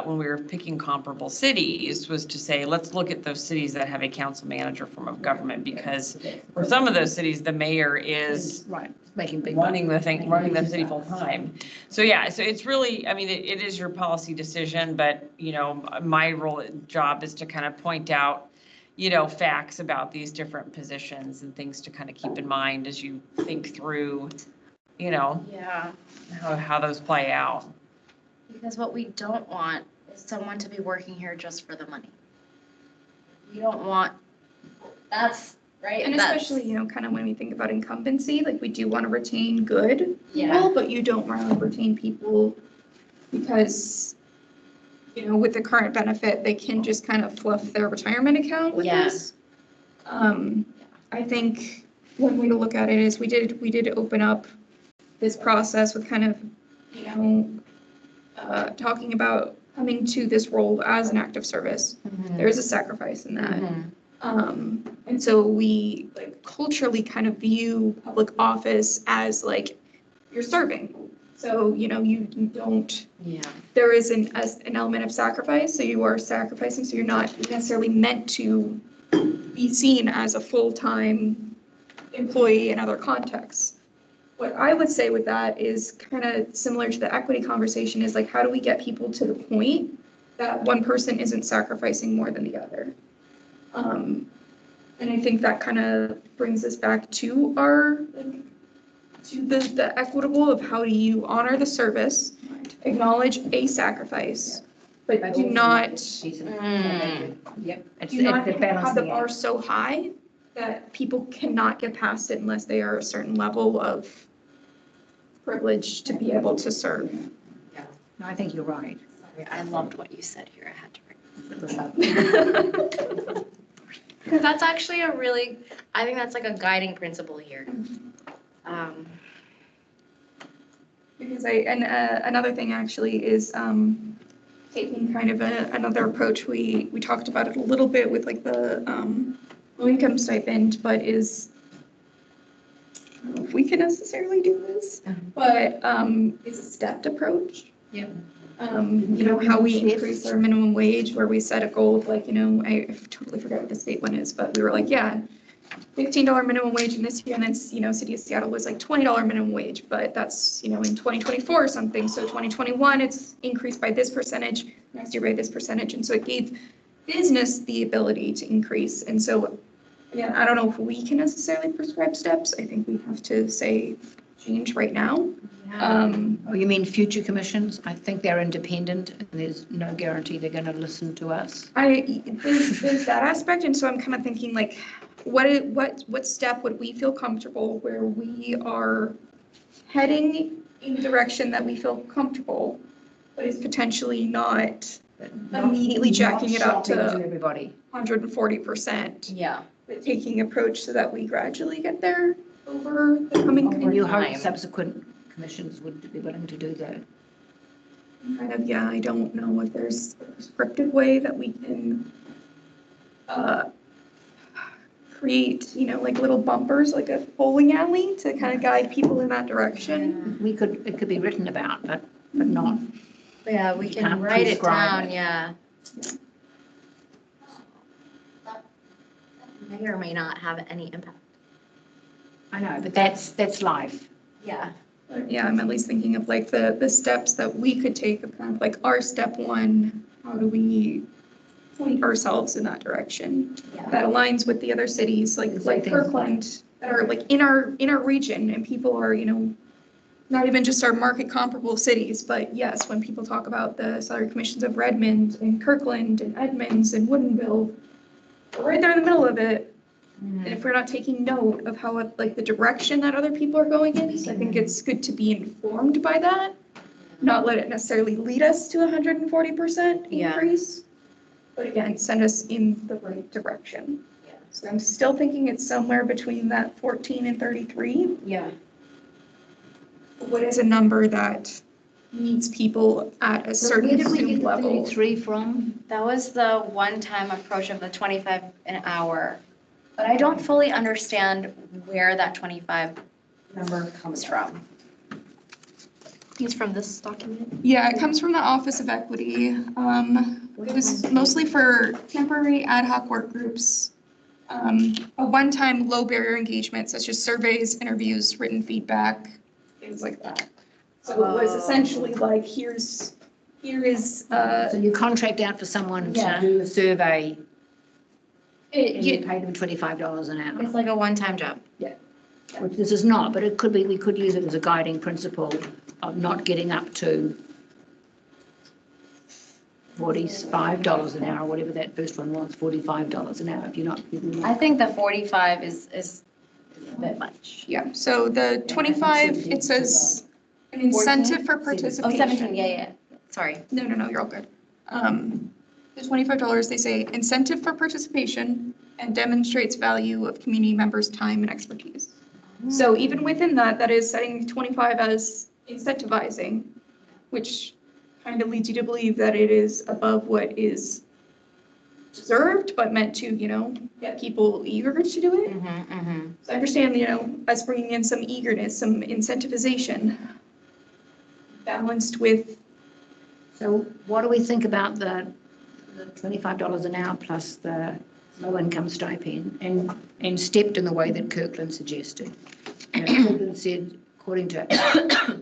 when we were picking comparable cities, was to say, let's look at those cities that have a council manager form of government, because for some of those cities, the mayor is making big running the city full time. So so it's really, I mean, it is your policy decision, but my job is to kind of point out, facts about these different positions and things to kind of keep in mind as you think through, how those play out. Because what we don't want is someone to be working here just for the money. We don't want, that's, right? And especially, kind of when we think about incumbency, like we do want to retain good Yeah. people, but you don't want to retain people because, with the current benefit, they can just kind of fluff their retirement account with this. I think one way to look at it is we did open up this process with kind of, talking about coming to this role as an act of service. Mhm. There is a sacrifice in that. Mhm. And so we culturally kind of view public office as you're serving. So, you don't, there is an element of sacrifice. So you are sacrificing. So you're not necessarily meant to be seen as a full-time employee in other contexts. What I would say with that is kind of similar to the equity conversation, is how do we get people to the point that one person isn't sacrificing more than the other? And I think that kind of brings us back to the equitable of how do you honor the service, acknowledge a sacrifice, but do not have the bar so high that people cannot get past it unless they are a certain level of privilege to be able to serve. No, I think you're right. Sorry, I loved what you said here. I had to Because that's actually I think that's a guiding principle here. Because another thing actually is taking kind of another approach. We talked about it a little bit with the low income stipend, but is, I don't know if we can necessarily do this, but is a stepped approach. Yeah. How we increase our minimum wage, where we set a goal of I totally forget what the state one is, but we were $15 minimum wage in this year, and then, City of Seattle was $20 minimum wage, but that's, in 2024 or something. So 2021, it's increased by this percentage, next year by this percentage. And so it gave business the ability to increase. And so, again, I don't know if we can necessarily prescribe steps. I think we have to say change right now. You mean future commissions? I think they're independent and there's no guarantee they're going to listen to us. There's that aspect. And so I'm kind of thinking what step would we feel comfortable where we are heading in the direction that we feel comfortable, but is potentially not immediately jacking it up to everybody. 140%. Yeah. the taking approach so that we gradually get there over the coming And you hope time. subsequent commissions would be willing to do that. kind of, yeah, I don't know if there's a prescriptive way that we can create, like little bumpers, like a bowling alley to kind of guide people in that direction. It could be written about, but not. Yeah, we You can can't write it prescribe down, it. yeah. That may or may not have any impact. I know, but that's life. Yeah. But yeah, I'm at least thinking of like the steps that we could take of kind of like our step one, how do we point ourselves in that direction? Yeah. That aligns with the other cities, like Exactly. Kirkland, that are like in our region, and people are, not even just our market comparable cities, but yes, when people talk about the salary commissions of Redmond and Kirkland and Edmonds and Woodinville, we're right there in the middle of it. And if we're not taking note of how, like, the direction that other people are going in, so I think it's good to be informed by that, not let it necessarily lead us to 140% Yeah. increase, but again, send us in the right direction. Yeah. So I'm still thinking it's somewhere between that 14 and 33. Yeah. What is a number that meets people at a certain Where did we assumed get the level? 33 from? That was the one-time approach of the 25 an hour. But I don't fully understand where that 25 number comes from. He's from this document. Yeah, it comes from the Office of Equity. It was mostly for temporary ad hoc work groups. A one-time low barrier engagement such as surveys, interviews, written feedback, things like that. So it was essentially like, here is, So you contract out for someone to Yeah. do a survey and you yeah, pay them $25 an hour. It's like a one-time job. Which this is not, but it could be, we could use it as a guiding principle of not getting up to $45 an hour, whatever that first one was, $45 an hour, if you're not giving I think the 45 is a bit much. yeah. So the 25, it says an incentive for participation. Oh, 17, yeah. Sorry. No, you're all good. The $25, they say incentive for participation and demonstrates value of community members' time and expertise. So even within that, that is setting 25 as incentivizing, which kind of leads you to believe that it is above what is deserved, but meant to, get people eager to do it. So I understand, us bringing in some eagerness, some incentivization, balanced with, So what do we think about the $25 an hour plus the low income stipend and stepped in the way that Kirkland suggested? Kirkland said, according to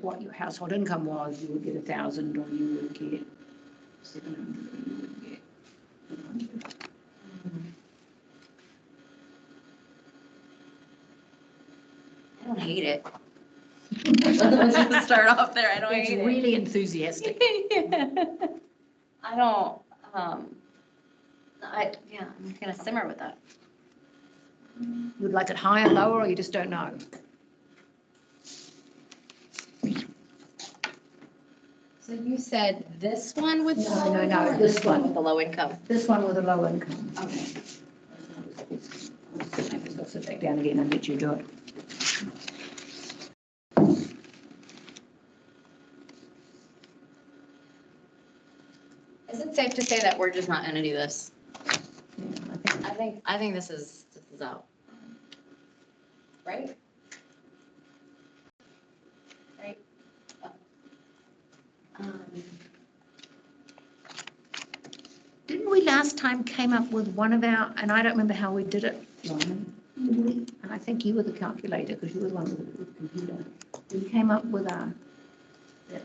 what your household income was, you would get 1,000 or you would get 700 or you would get 200. I don't hate it. Let's just start off there. I don't It's hate it. really enthusiastic. I don't, I'm gonna simmer with that. Would like it higher, lower, or you just don't know? So you said this one with the No, low no, income no, or this one. with the low income? This one with a low income. Okay. I'll sit back down again and let you do it. Is it safe to say that we're just not gonna do this? Yeah, I think this is out. Right? Right? Didn't we last time came up with one of our, and I don't remember how we did it, Lauren, did we? And I think you were the calculator because you were the one with the computer. We came up with that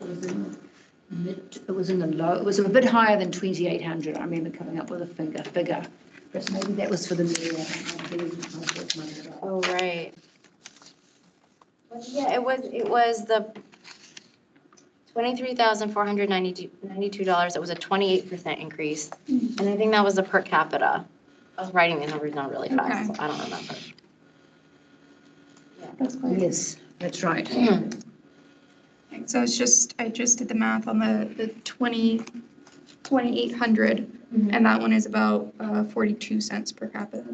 was in the mid, it was in the low, it was a bit higher than 2,800. I remember coming up with a figure. But maybe that was for the mayor. Oh, right. Well, yeah, it was the $23,492. It was a 28% increase. And I think that was the per capita. I was writing the numbers down really fast, so I don't remember. that's quite. Yes, that's right. So it's just, I just did the math on the 2,800, and that one is about 42 cents per capita.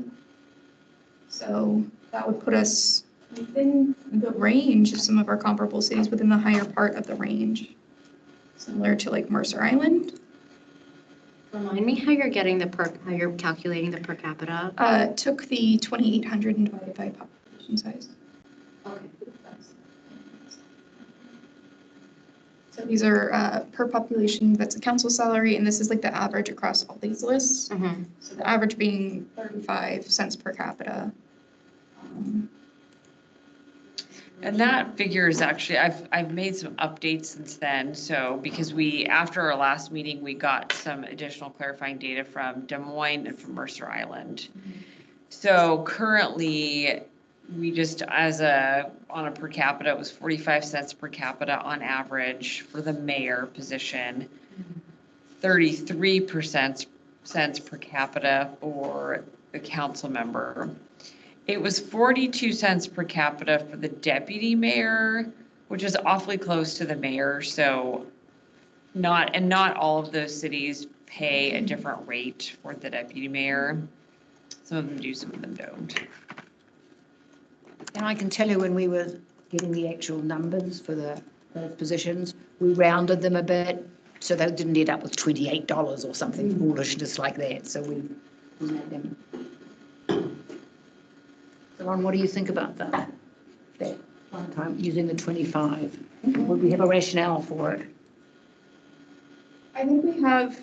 So that would put us within the range of some of our comparable cities, within the higher part of the range. Similar to like Mercer Island. Remind me how you're getting how you're calculating the per capita? Took the 2,800 and divided by population size. Okay. So these are per population, that's a council salary, and this is like the average across all these lists. Mm-hmm. So the average being 35 cents per capita. And that figure is actually, I've made some updates since then. So because after our last meeting, we got some additional clarifying data from Des Moines and from Mercer Island. So currently, we just, on a per capita, it was 45 cents per capita on average for the mayor position, 33% cents per capita for the council member. It was 42 cents per capita for the deputy mayor, which is awfully close to the mayor. So not all of those cities pay a different rate for the deputy mayor. Some of them do, some of them don't. And I can tell you when we were getting the actual numbers for those positions, we rounded them a bit so they didn't end up with $28 or something foolishness like that. So we made them. So Ron, what do you think about that? That one time using the 25? Would we have a rationale for it? I think we have.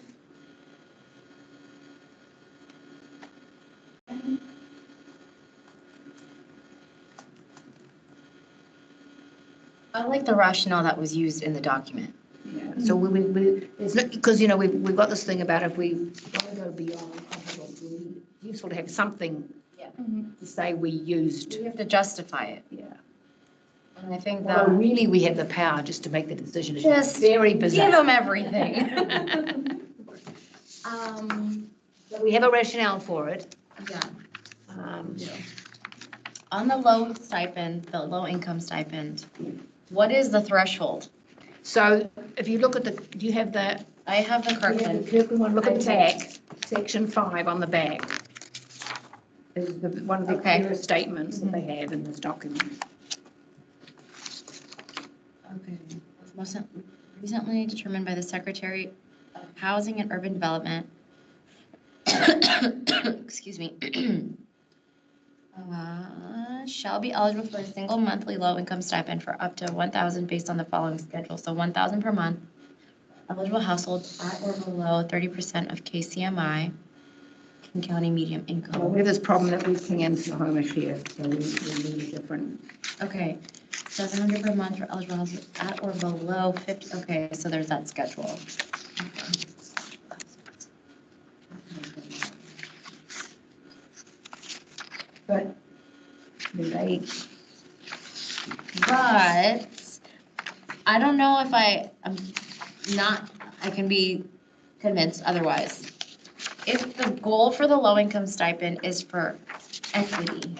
I like the rationale that was used in the document. Yeah. So it's not, because, you know, we've got this thing about if we want to go beyond comparable, it's useful to have something to say we used. You have to justify it. Yeah. And I think Well, that really, we have the power just to make the decision. It's Just very bizarre. give them everything. So we have a rationale for it. Yeah. Um, On the low stipend, the low income stipend, what is the threshold? So if you look at do you have the? I have the Kirkland. Kirkland one, look at the I do. back, section 5 on the back. Is one of the Okay. clearest statements that they have in this document. Okay. Most recently determined by the Secretary of Housing and Urban Development. Excuse me. Shall be eligible for a single monthly low-income stipend for up to 1,000 based on the following schedule. So 1,000 per month. Eligible households at or below 30% of KCMI, King County medium Well, income. we have this problem that we can Snohomish here, so we need a different. Okay, 700 per month for eligible households at or below 50. Okay, so there's that schedule. But they, But I don't know if I can be convinced otherwise. If the goal for the low-income stipend is for equity,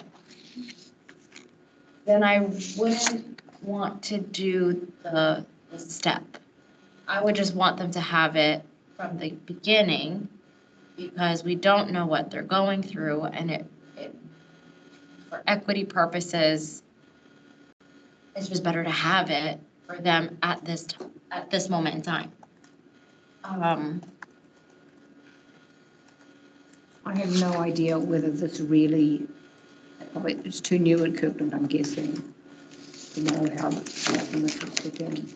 then I wouldn't want to do the step. I would just want them to have it from the beginning because we don't know what they're going through and it for equity purposes, it's just better to have it for them at this moment in time. I have no idea whether this really, probably it's too new at Kirkland, I'm guessing, to know how this will fit in.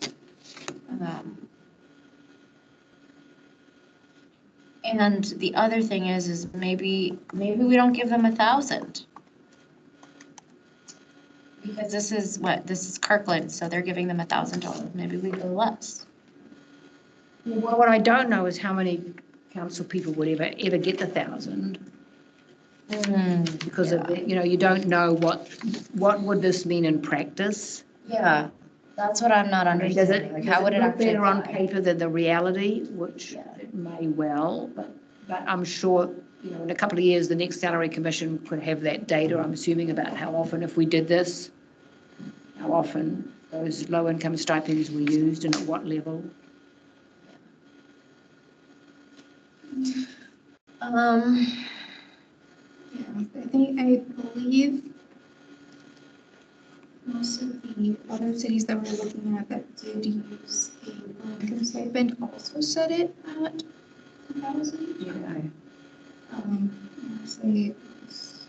And the other thing is maybe we don't give them 1,000. Because this is Kirkland, so they're giving them $1,000. Maybe we go less. Well, what I don't know is how many council people would ever get the 1,000. Because of the, you know, you don't know what would this mean in practice. Yeah, that's what I'm not understanding. Like, how would it look actually better on apply? paper than the reality, which it may well, but I'm sure, you know, in a couple of years, the next salary commission could have that data, I'm assuming, about how often, if we did this, how often those low-income stipends were used and at what level. I believe most of the other cities that we're looking at that did use a low-income stipend also set it at 2,000. Yeah. Honestly, it's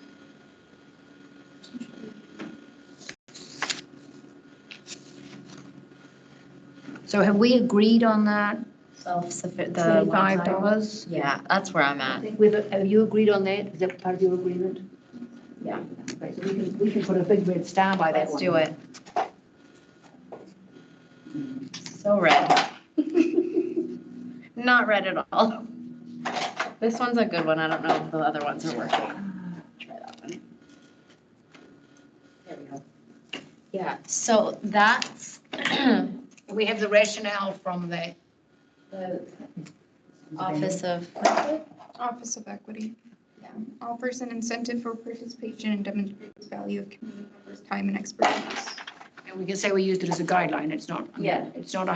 So have we agreed on that Self-sufficient, the $25? Yeah, that's where I'm I at. think have you agreed on that? Is that part of your agreement? Yeah. Okay, so we can put a big red star by that Let's one. do it. So red. Not red at all. This one's a good one. I don't know if the other ones are working. Try that one. There we go. Yeah, so that's We have the rationale from the the Office of, Office of Equity. Yeah, offers an incentive for participation and demonstrates value of community members' time and expertise. And we can say we used it as a guideline. It's not, Yeah. it's not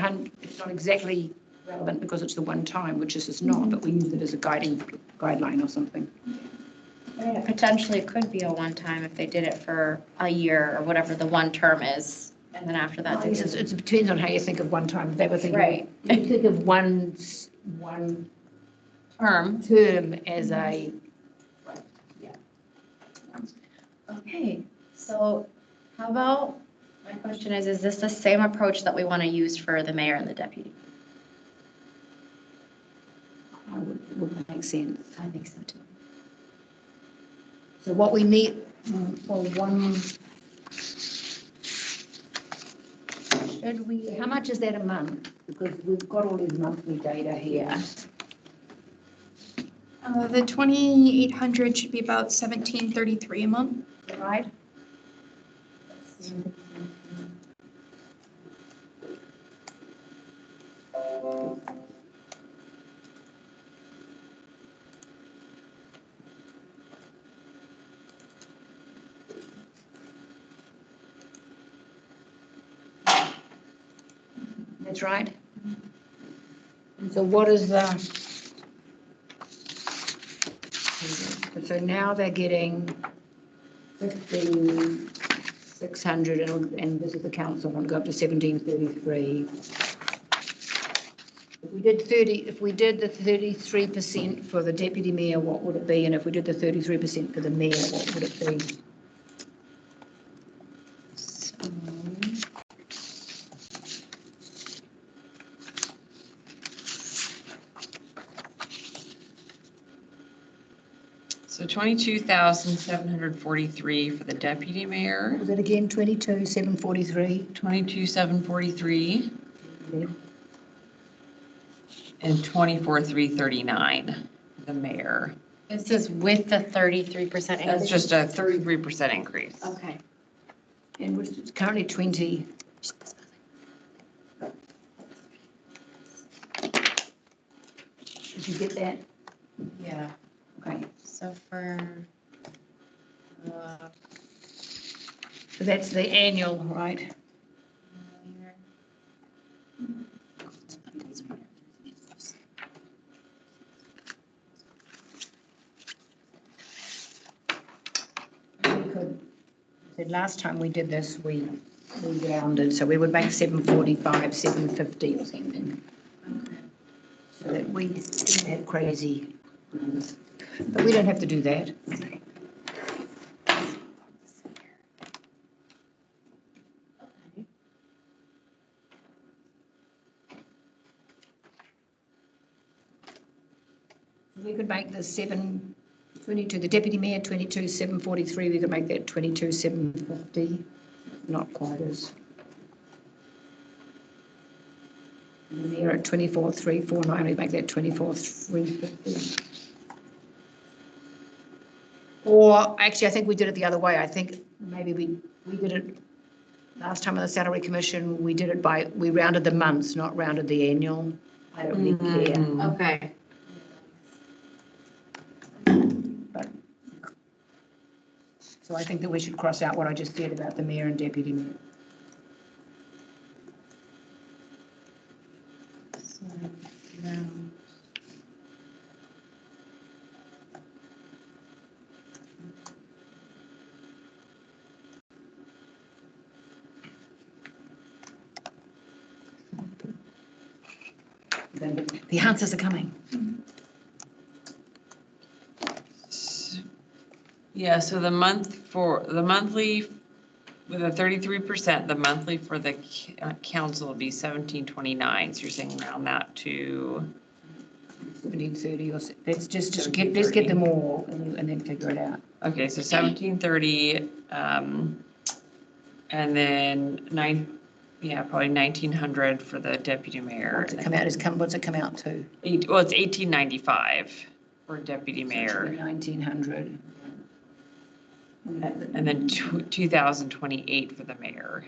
it's not exactly relevant because it's the one time, which this is not, but we used it as a guideline or something. potentially it could be a one-time if they did it for a year or whatever the one term is. And then after that, they It just, depends on how you think of one time. If they were thinking, Right. you think of one term. term as a, Okay, so how about, my question is this the same approach that we want to use for the mayor and the deputy? would make sense. I think so too. So what we need for one, Should we? how much is that a month? Because we've got all these monthly data here. The 2,800 should be about 1,733 a month. Right? That's right. And so what is the, so now they're getting 5,600 and this is the council one, go up to 1,733. If we did the 33% for the deputy mayor, what would it be? And if we did the 33% for the mayor, what would it be? So 22,743 for the deputy mayor, Was it again 22,743? 22,743, and 24,339 for the mayor. This is with the 33% increase? That's just a 33% increase. Okay. And it's currently 20. Did you get that? Yeah, Okay. so for, So that's the annual, right? The last time we did this, we rounded, so we would make 745, 750 or something. So that we didn't have crazy numbers. But we don't have to do that. We could make the 722, the deputy mayor 22,743, we could make that 22,750, not quite as. And the mayor at 24,349, we make that 24,350. Or actually, I think we did it the other way. I think maybe we did it last time on the salary commission, we did it we rounded the months, not rounded the annual. I don't really care. okay. So I think that we should cross out what I just said about the mayor and deputy mayor. So, round. The answers are coming. Yeah, so the monthly, with a 33%, the monthly for the council will be 1729. So you're saying round that to, 1730 or so. Let's get them all and then figure it out. okay, so 1730, and then probably 1900 for the deputy mayor. What's it come out to? Well, it's 1895 for deputy mayor, 1900. and then 2028 for the mayor.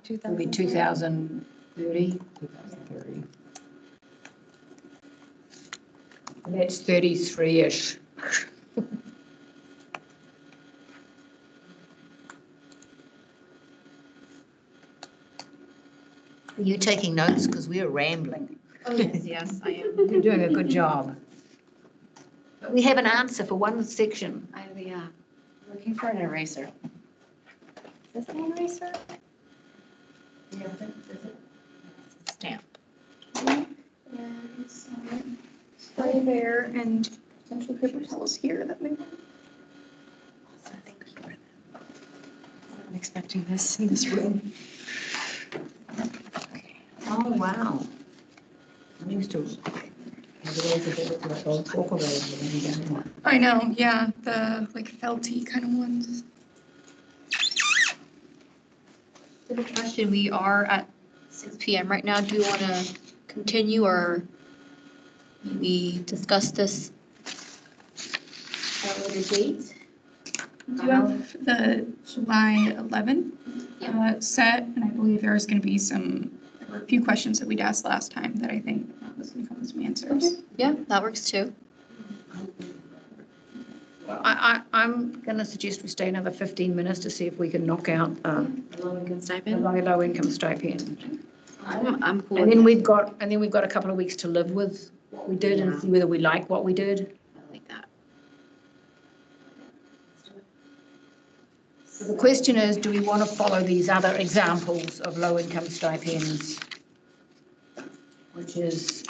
It'll be 2030. 2030. That's 33-ish. Are you taking notes? Because we are rambling. Oh, yes, I am. You're doing a good job. But we have an answer for one section. Looking for an eraser. Is this an eraser? Stamp. Spray there and potential paper towels here that may. Thank you. I'm expecting this in this room. Oh, wow. I used to. I know, yeah, the like felty kind of ones. Good question. We are at 6 p.m. right now. Do you want to continue or maybe discuss this at a later date? Do you have the July 11th set? And I believe there's going to be there were a few questions that we'd asked last time that I think was going to come with some answers. Yeah, that works too. I'm going to suggest we stay another 15 minutes to see if we can knock out Low-income a stipend? low income stipend. I'm cool. And then we've got a couple of weeks to live with what we did and see whether we like what we did. I like that. So the question is, do we want to follow these other examples of low income stipends? Which is,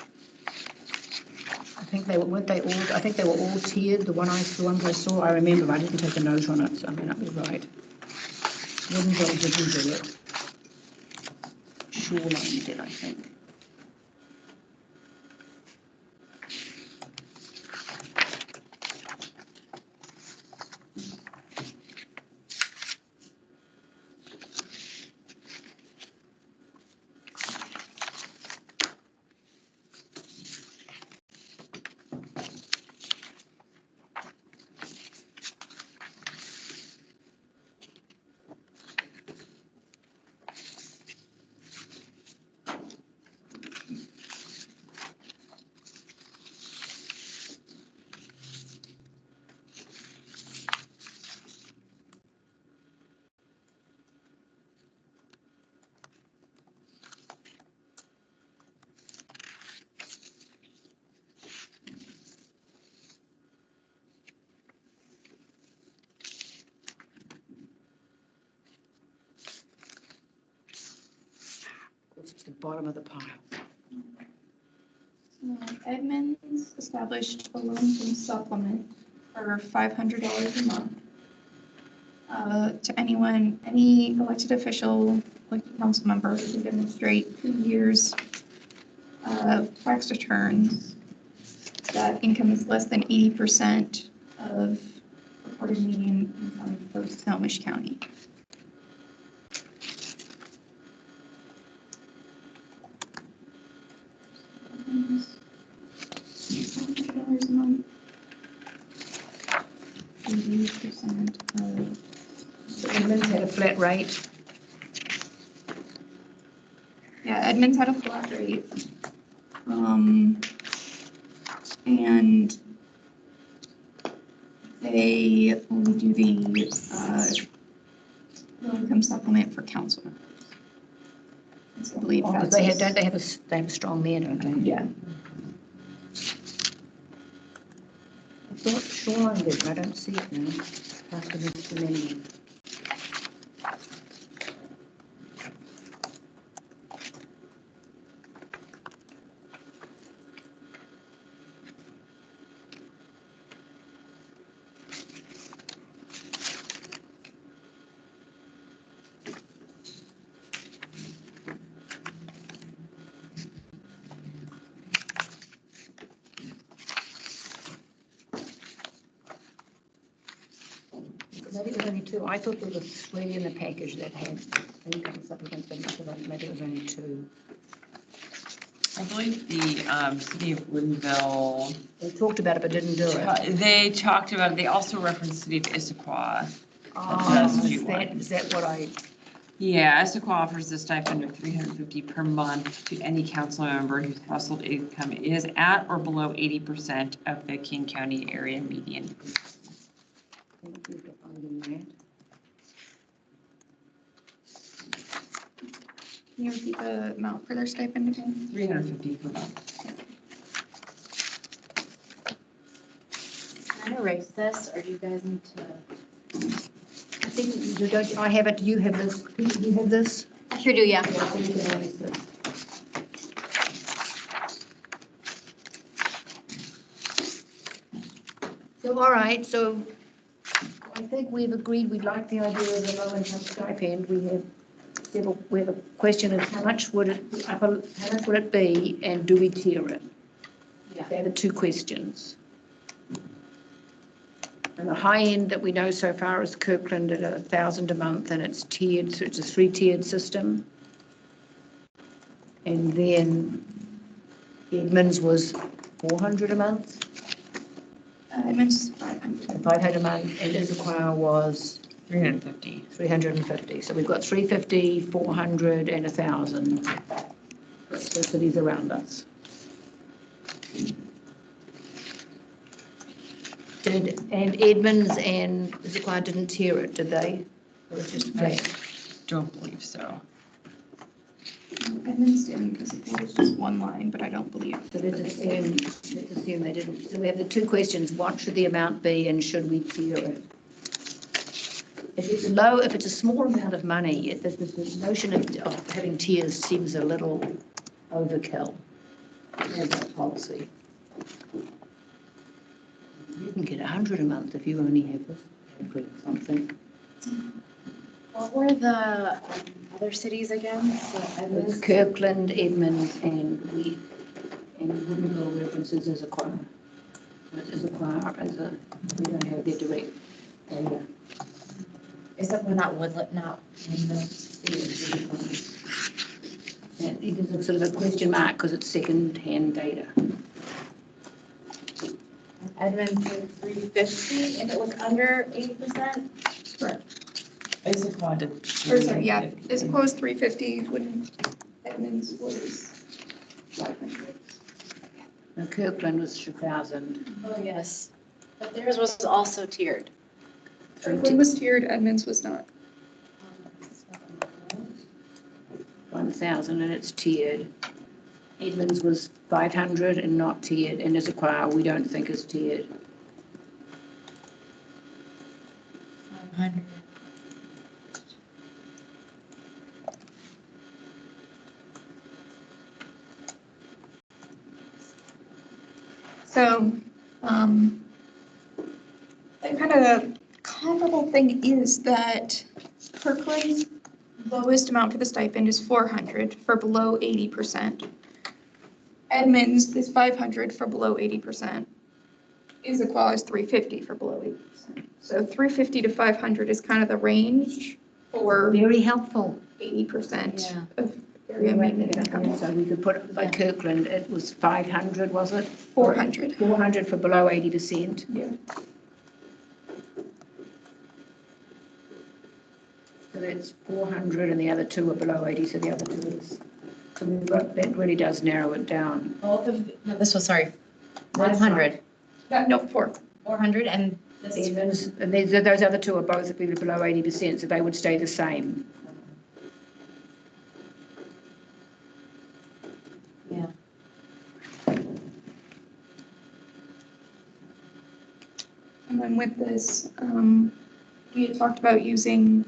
I think they were all tiered, the ones I saw, I remember, but I didn't take a note on it, so I may not be right. Woodinville didn't do it. Shoreline did, I think. It's the bottom of the pile. Edmonds established a low-income supplement for $500 a month to any elected official, like a council member, who can demonstrate 2 years tax returns that income is less than 80% of reported median income for Snohomish County. $100 a month. 80% of. So Edmonds had a flat rate. Yeah, Edmonds had a flat rate. And they only do the low income supplement for council members. So I believe that's. They have a strong mayor, don't they? Yeah. I thought Shoreline did, but I don't see it now. After this many. Maybe it was only two. I thought there were three in the package that had income supplements, but maybe it was only two. I believe the city of Woodinville, They talked about it but didn't do it. they talked about it. They also referenced city of Issaquah. Is that what I, Yeah, Issaquah offers a stipend of $350 per month to any council member whose household income is at or below 80% of the King County area median. Can you repeat the amount for their stipend again? $350 per month. Can I erase this, or do you guys need to? I think, don't, I have it, you have this, you have this? I sure do, yeah. So, all right, so I think we've agreed, we'd like the idea of the low income stipend. We have a question of how much would it be and do we tier it? Yeah. They're the two questions. And the high end that we know so far is Kirkland at $1,000 a month, and it's tiered, so it's a 3-tiered system. And then Edmonds was 400 a month, Edmonds 500. 500 a month, and Issaquah was 350. 350. So we've got 350, 400, and 1,000. That's the cities around us. And Edmonds and Issaquah didn't tier it, did they? It was just I flat. don't believe so. Edmonds didn't because it was just one line, but I don't believe. So let's assume they didn't. So we have the two questions: what should the amount be, and should we tier it? If it's low, if it's a small amount of money, the notion of having tiers seems a little overkill as a policy. You can get 100 a month if you only have this, something. What were the other cities again? So It's Kirkland, Edmonds, and Woodinville references as a choir. As a choir, we don't have their direct data. Is that one not Woodland, not? And it is a sort of a question mark because it's second-hand data. Edmonds was 350, and it was under 80%? Correct. Issaquah did. Or sorry, yeah, Issaquah was 350 when Edmonds was 500. Now Kirkland was 1,000. Oh, yes. But theirs was also tiered. Kirkland was tiered, Edmonds was not. 1,000 and it's tiered. Edmonds was 500 and not tiered, and Issaquah we don't think is tiered. 500. So, the kind of comparable thing is that Kirkland's lowest amount for the stipend is 400 for below 80%. Edmonds is 500 for below 80%. Issaquah is 350 for below 80%. So 350 to 500 is kind of the range for Very helpful. 80% of area median income. So we could put, by Kirkland, it was 500, was it? 400. 400 for below 80%. Yeah. So that's 400 and the other two are below 80, so the other two is, so we've got, that really does narrow it down. Both of, no, this was, sorry, 500. No, 400, and this is Evens, and those other two are both below 80%, so they would stay the same. Yeah. And then with this, we had talked about using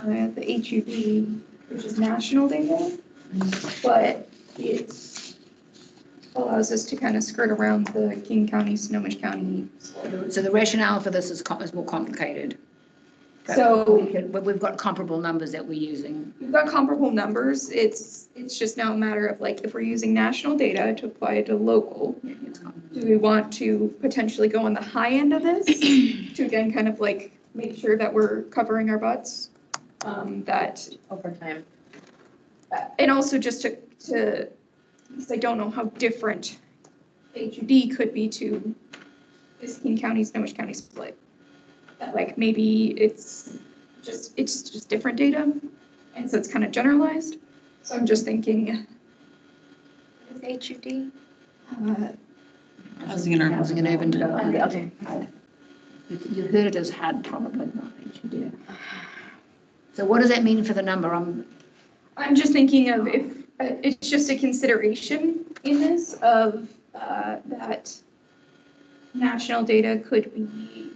the HUD, which is national data, but it allows us to kind of skirt around the King County, Snohomish County. So the rationale for this is more complicated. But So but we've got comparable numbers that we're using. we've got comparable numbers. It's just now a matter of like, if we're using national data to apply it to local, do we want to potentially go on the high end of this to again kind of like make sure that we're covering our butts. That, Overtime. and also just to, because I don't know how different HUD could be to this King County, Snohomish County split. That like maybe it's just different data, and so it's kind of generalized. So I'm just thinking. HUD? Housing and urban development. Okay. You heard it as HUD probably, not HUD. So what does that mean for the number? I'm just thinking of if it's just a consideration in this of that national data could be.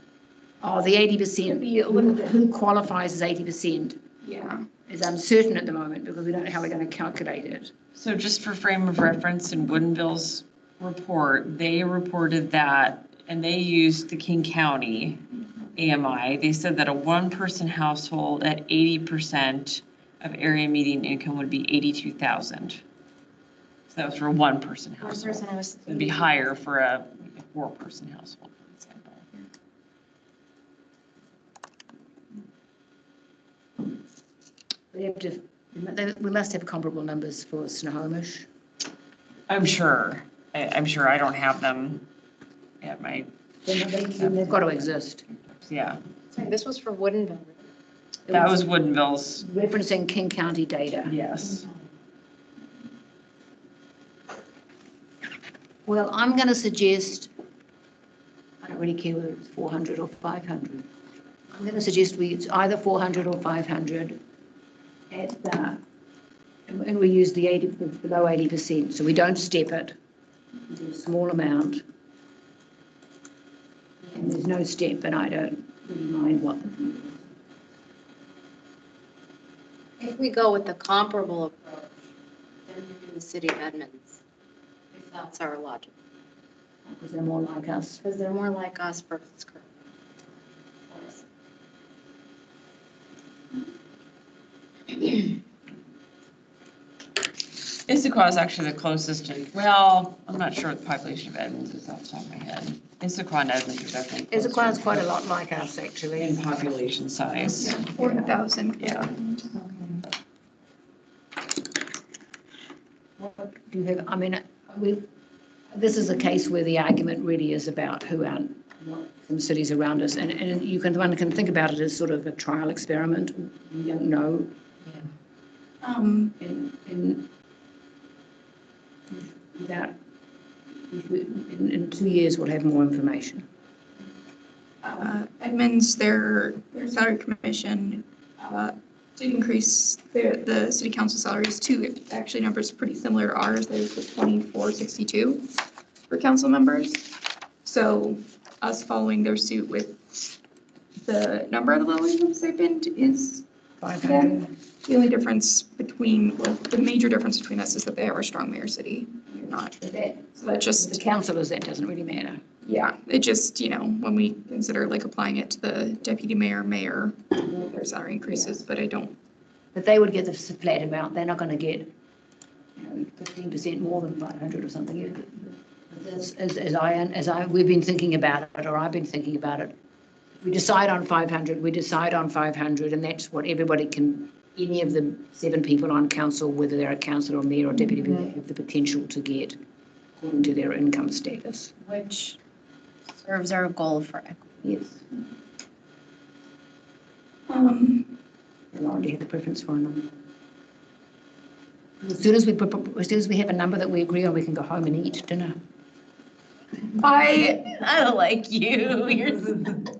Oh, the 80%. Who qualifies as 80%? Yeah. Is uncertain at the moment because we don't know how we're going to calculate it. So just for frame of reference, in Woodinville's report, they reported that, and they used the King County AMI. They said that a one-person household at 80% of area median income would be 82,000. So that was for a one-person One household. person was. It'd be higher for a four-person household, for example. We must have comparable numbers for Snohomish. I'm sure. I'm sure I don't have them at my, They've got to exist. yeah. Sorry, this was for Woodinville. That was Woodinville's, Referencing King County data. yes. Well, I'm going to suggest, I don't really care whether it's 400 or 500. I'm going to suggest it's either 400 or 500 at the, and we use the 80, below 80%, so we don't step it. We do a small amount. And there's no step, and I don't really mind what the fee is. If we go with the comparable approach, then we do the city of Edmonds. If that's our logic. Because they're more like us. Because they're more like us versus current. Issaquah is actually the closest to, well, I'm not sure what the population of Edmonds is off the top of my head. Issaquah and Edmonds are definitely closer. Issaquah is quite a lot like us, actually. In population size. 4,000. Yeah. Do you have, I mean, this is a case where the argument really is about who are some cities around us, and one can think about it as sort of a trial experiment. We don't know. In 2 years, we'll have more information. Edmonds, their salary commission did increase the city council salaries too. Actually, numbers pretty similar to ours. There's the 2462 for council members. So us following their suit with the number of the low income stipend is 500. the only difference between, well, the major difference between us is that they are a strong mayor city. You're not. So that just, The councillors, that doesn't really matter. yeah, it just, when we consider like applying it to the deputy mayor, their salary increases, but I don't. But they would get the flat amount. They're not going to get 15% more than 500 or something. We've been thinking about it, or I've been thinking about it. We decide on 500, and that's what everybody can, any of the 7 people on council, whether they're a councillor or mayor or deputy mayor, have the potential to get according to their income status. Which serves our goal for equity. Yes. I already have the preference for a number. As soon as we have a number that we agree on, we can go home and eat dinner. I don't like you.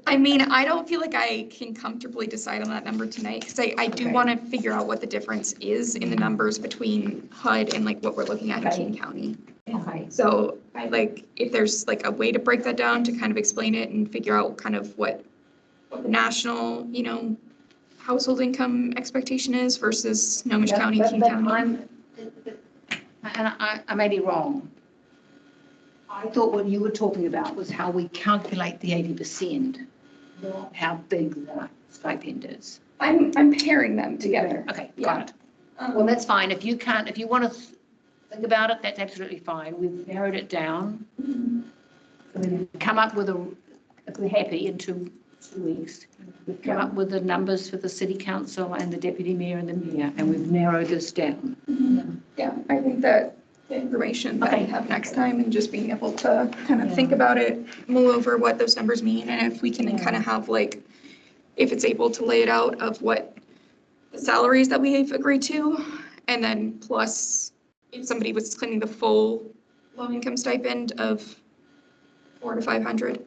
I mean, I don't feel like I can comfortably decide on that number tonight, because I do Okay. want to figure out what the difference is in the numbers between HUD and like what we're looking at in Okay. King County. Okay. So I like, if there's like a way to break that down to kind of explain it and figure out kind of what the national, household income expectation is versus Snohomish County, King County. I may be wrong. I thought what you were talking about was how we calculate the 80%, not how big the stipend is. I'm pairing them together. Okay, got it. Well, that's fine. If you want to think about it, that's absolutely fine. We've narrowed it down. We've come up with if we're happy, into 2 weeks. We've come up with the numbers for the city council and the deputy mayor and the mayor, and we've narrowed this down. Yeah, I think that the information that we have next time and just being able to kind of think about it, mull over what those numbers mean, and if we can kind of have like, if it's able to lay it out of what the salaries that we've agreed to, and then plus if somebody was claiming the full low income stipend of 400 to 500.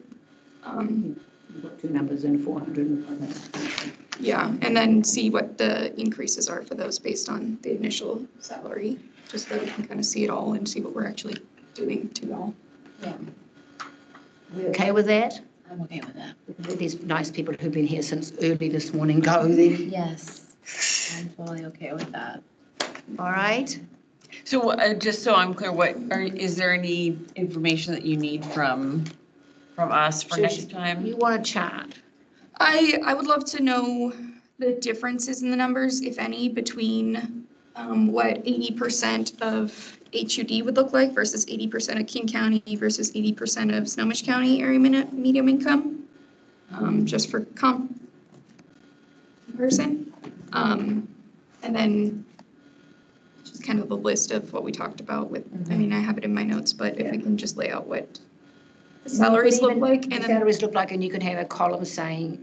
We've got two numbers in 400 and 500. Yeah, and then see what the increases are for those based on the initial salary, just so we can kind of see it all and see what we're actually doing to all. We okay with that? I'm okay with that. Let these nice people who've been here since early this morning go then. Yes, I'm totally okay with that. All right? So just so I'm clear, is there any information that you need from us for next time? You want a chart? I would love to know the differences in the numbers, if any, between what 80% of HUD would look like versus 80% of King County versus 80% of Snohomish County area medium income, just for comparison. And then just kind of the list of what we talked about with, I mean, I have it in my notes, but if we can just lay out what the salaries look like. And then Salaries look like, and you can have a column saying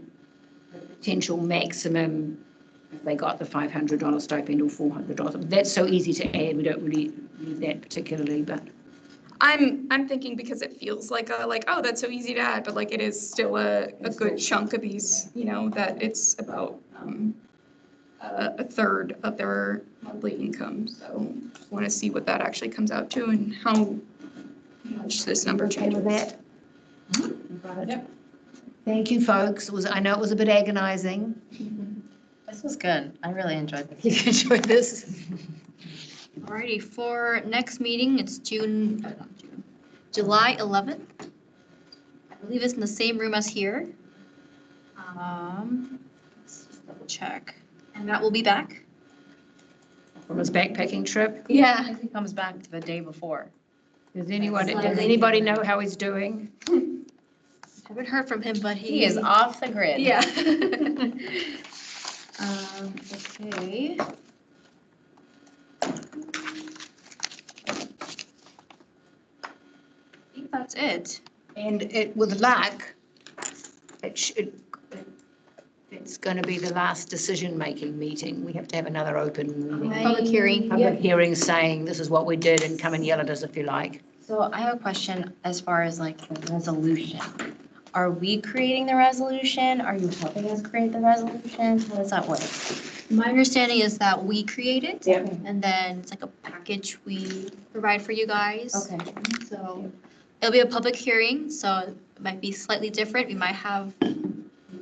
the potential maximum if they got the $500 stipend or $400. That's so easy to add. We don't really need that particularly, but. I'm thinking because it feels like oh, that's so easy to add, but like it is still a good chunk of these, you know, that it's about a third of their monthly income. So want to see what that actually comes out to and how much this number changes. With that? Yep. Thank you, folks. I know it was a bit agonizing. This was good. I really enjoyed You this. enjoyed this? Alrighty, for next meeting, it's July 11th. I believe it's in the same room as here. Let's just double check. And Matt will be back. From his backpacking trip. Yeah. He comes back the day before. Does anybody know how he's doing? Haven't heard from him, but He is off the grid. Yeah. Okay. I think that's it. And with luck, it's going to be the last decision-making meeting. We have to have another open meeting. Public hearing. Public hearing saying this is what we did and come and yell at us if you like. So I have a question as far as like the resolution. Are we creating the resolution? Are you helping us create the resolution? How does that work? My understanding is that we create it. Yeah. And then it's like a package we provide for you guys. Okay. So it'll be a public hearing, so it might be slightly different. We might have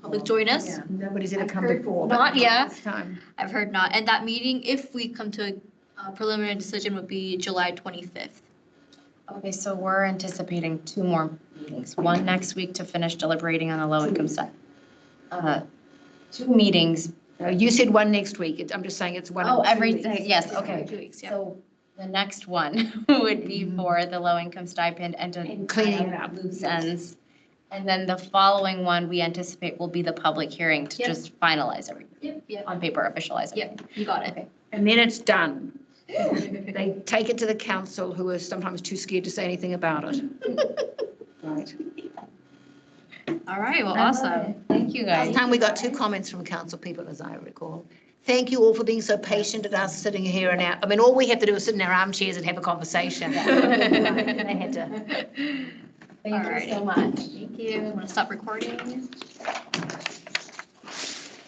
public join us. Yeah. Nobody's ever I've come heard before. not yet. This time. I've heard not. And that meeting, if we come to a preliminary decision, would be July 25th. Okay, so we're anticipating 2 more meetings. One next week to finish deliberating on the low income side. 2 meetings. You said one next week. I'm just saying it's one. Oh, in 2 every weeks. day, yes, okay. 2 weeks, yeah. So the next one would be for the low income stipend and to And cleaning it up. loose ends. And then the following one we anticipate will be the public hearing to Yep. just finalize everything Yep. on paper, officialize Yep, everything. you got it. Okay. And then it's done. They take it to the council, who are sometimes too scared to say anything about it. Right. All right, well, I love awesome. it. Thank you, Last guys. time we got 2 comments from council people, as I recall. Thank you all for being so patient at us sitting here and out. I mean, all we have to do is sit in our armchairs and have a conversation. They had to. Thank you so much. Thank you. Want to stop recording?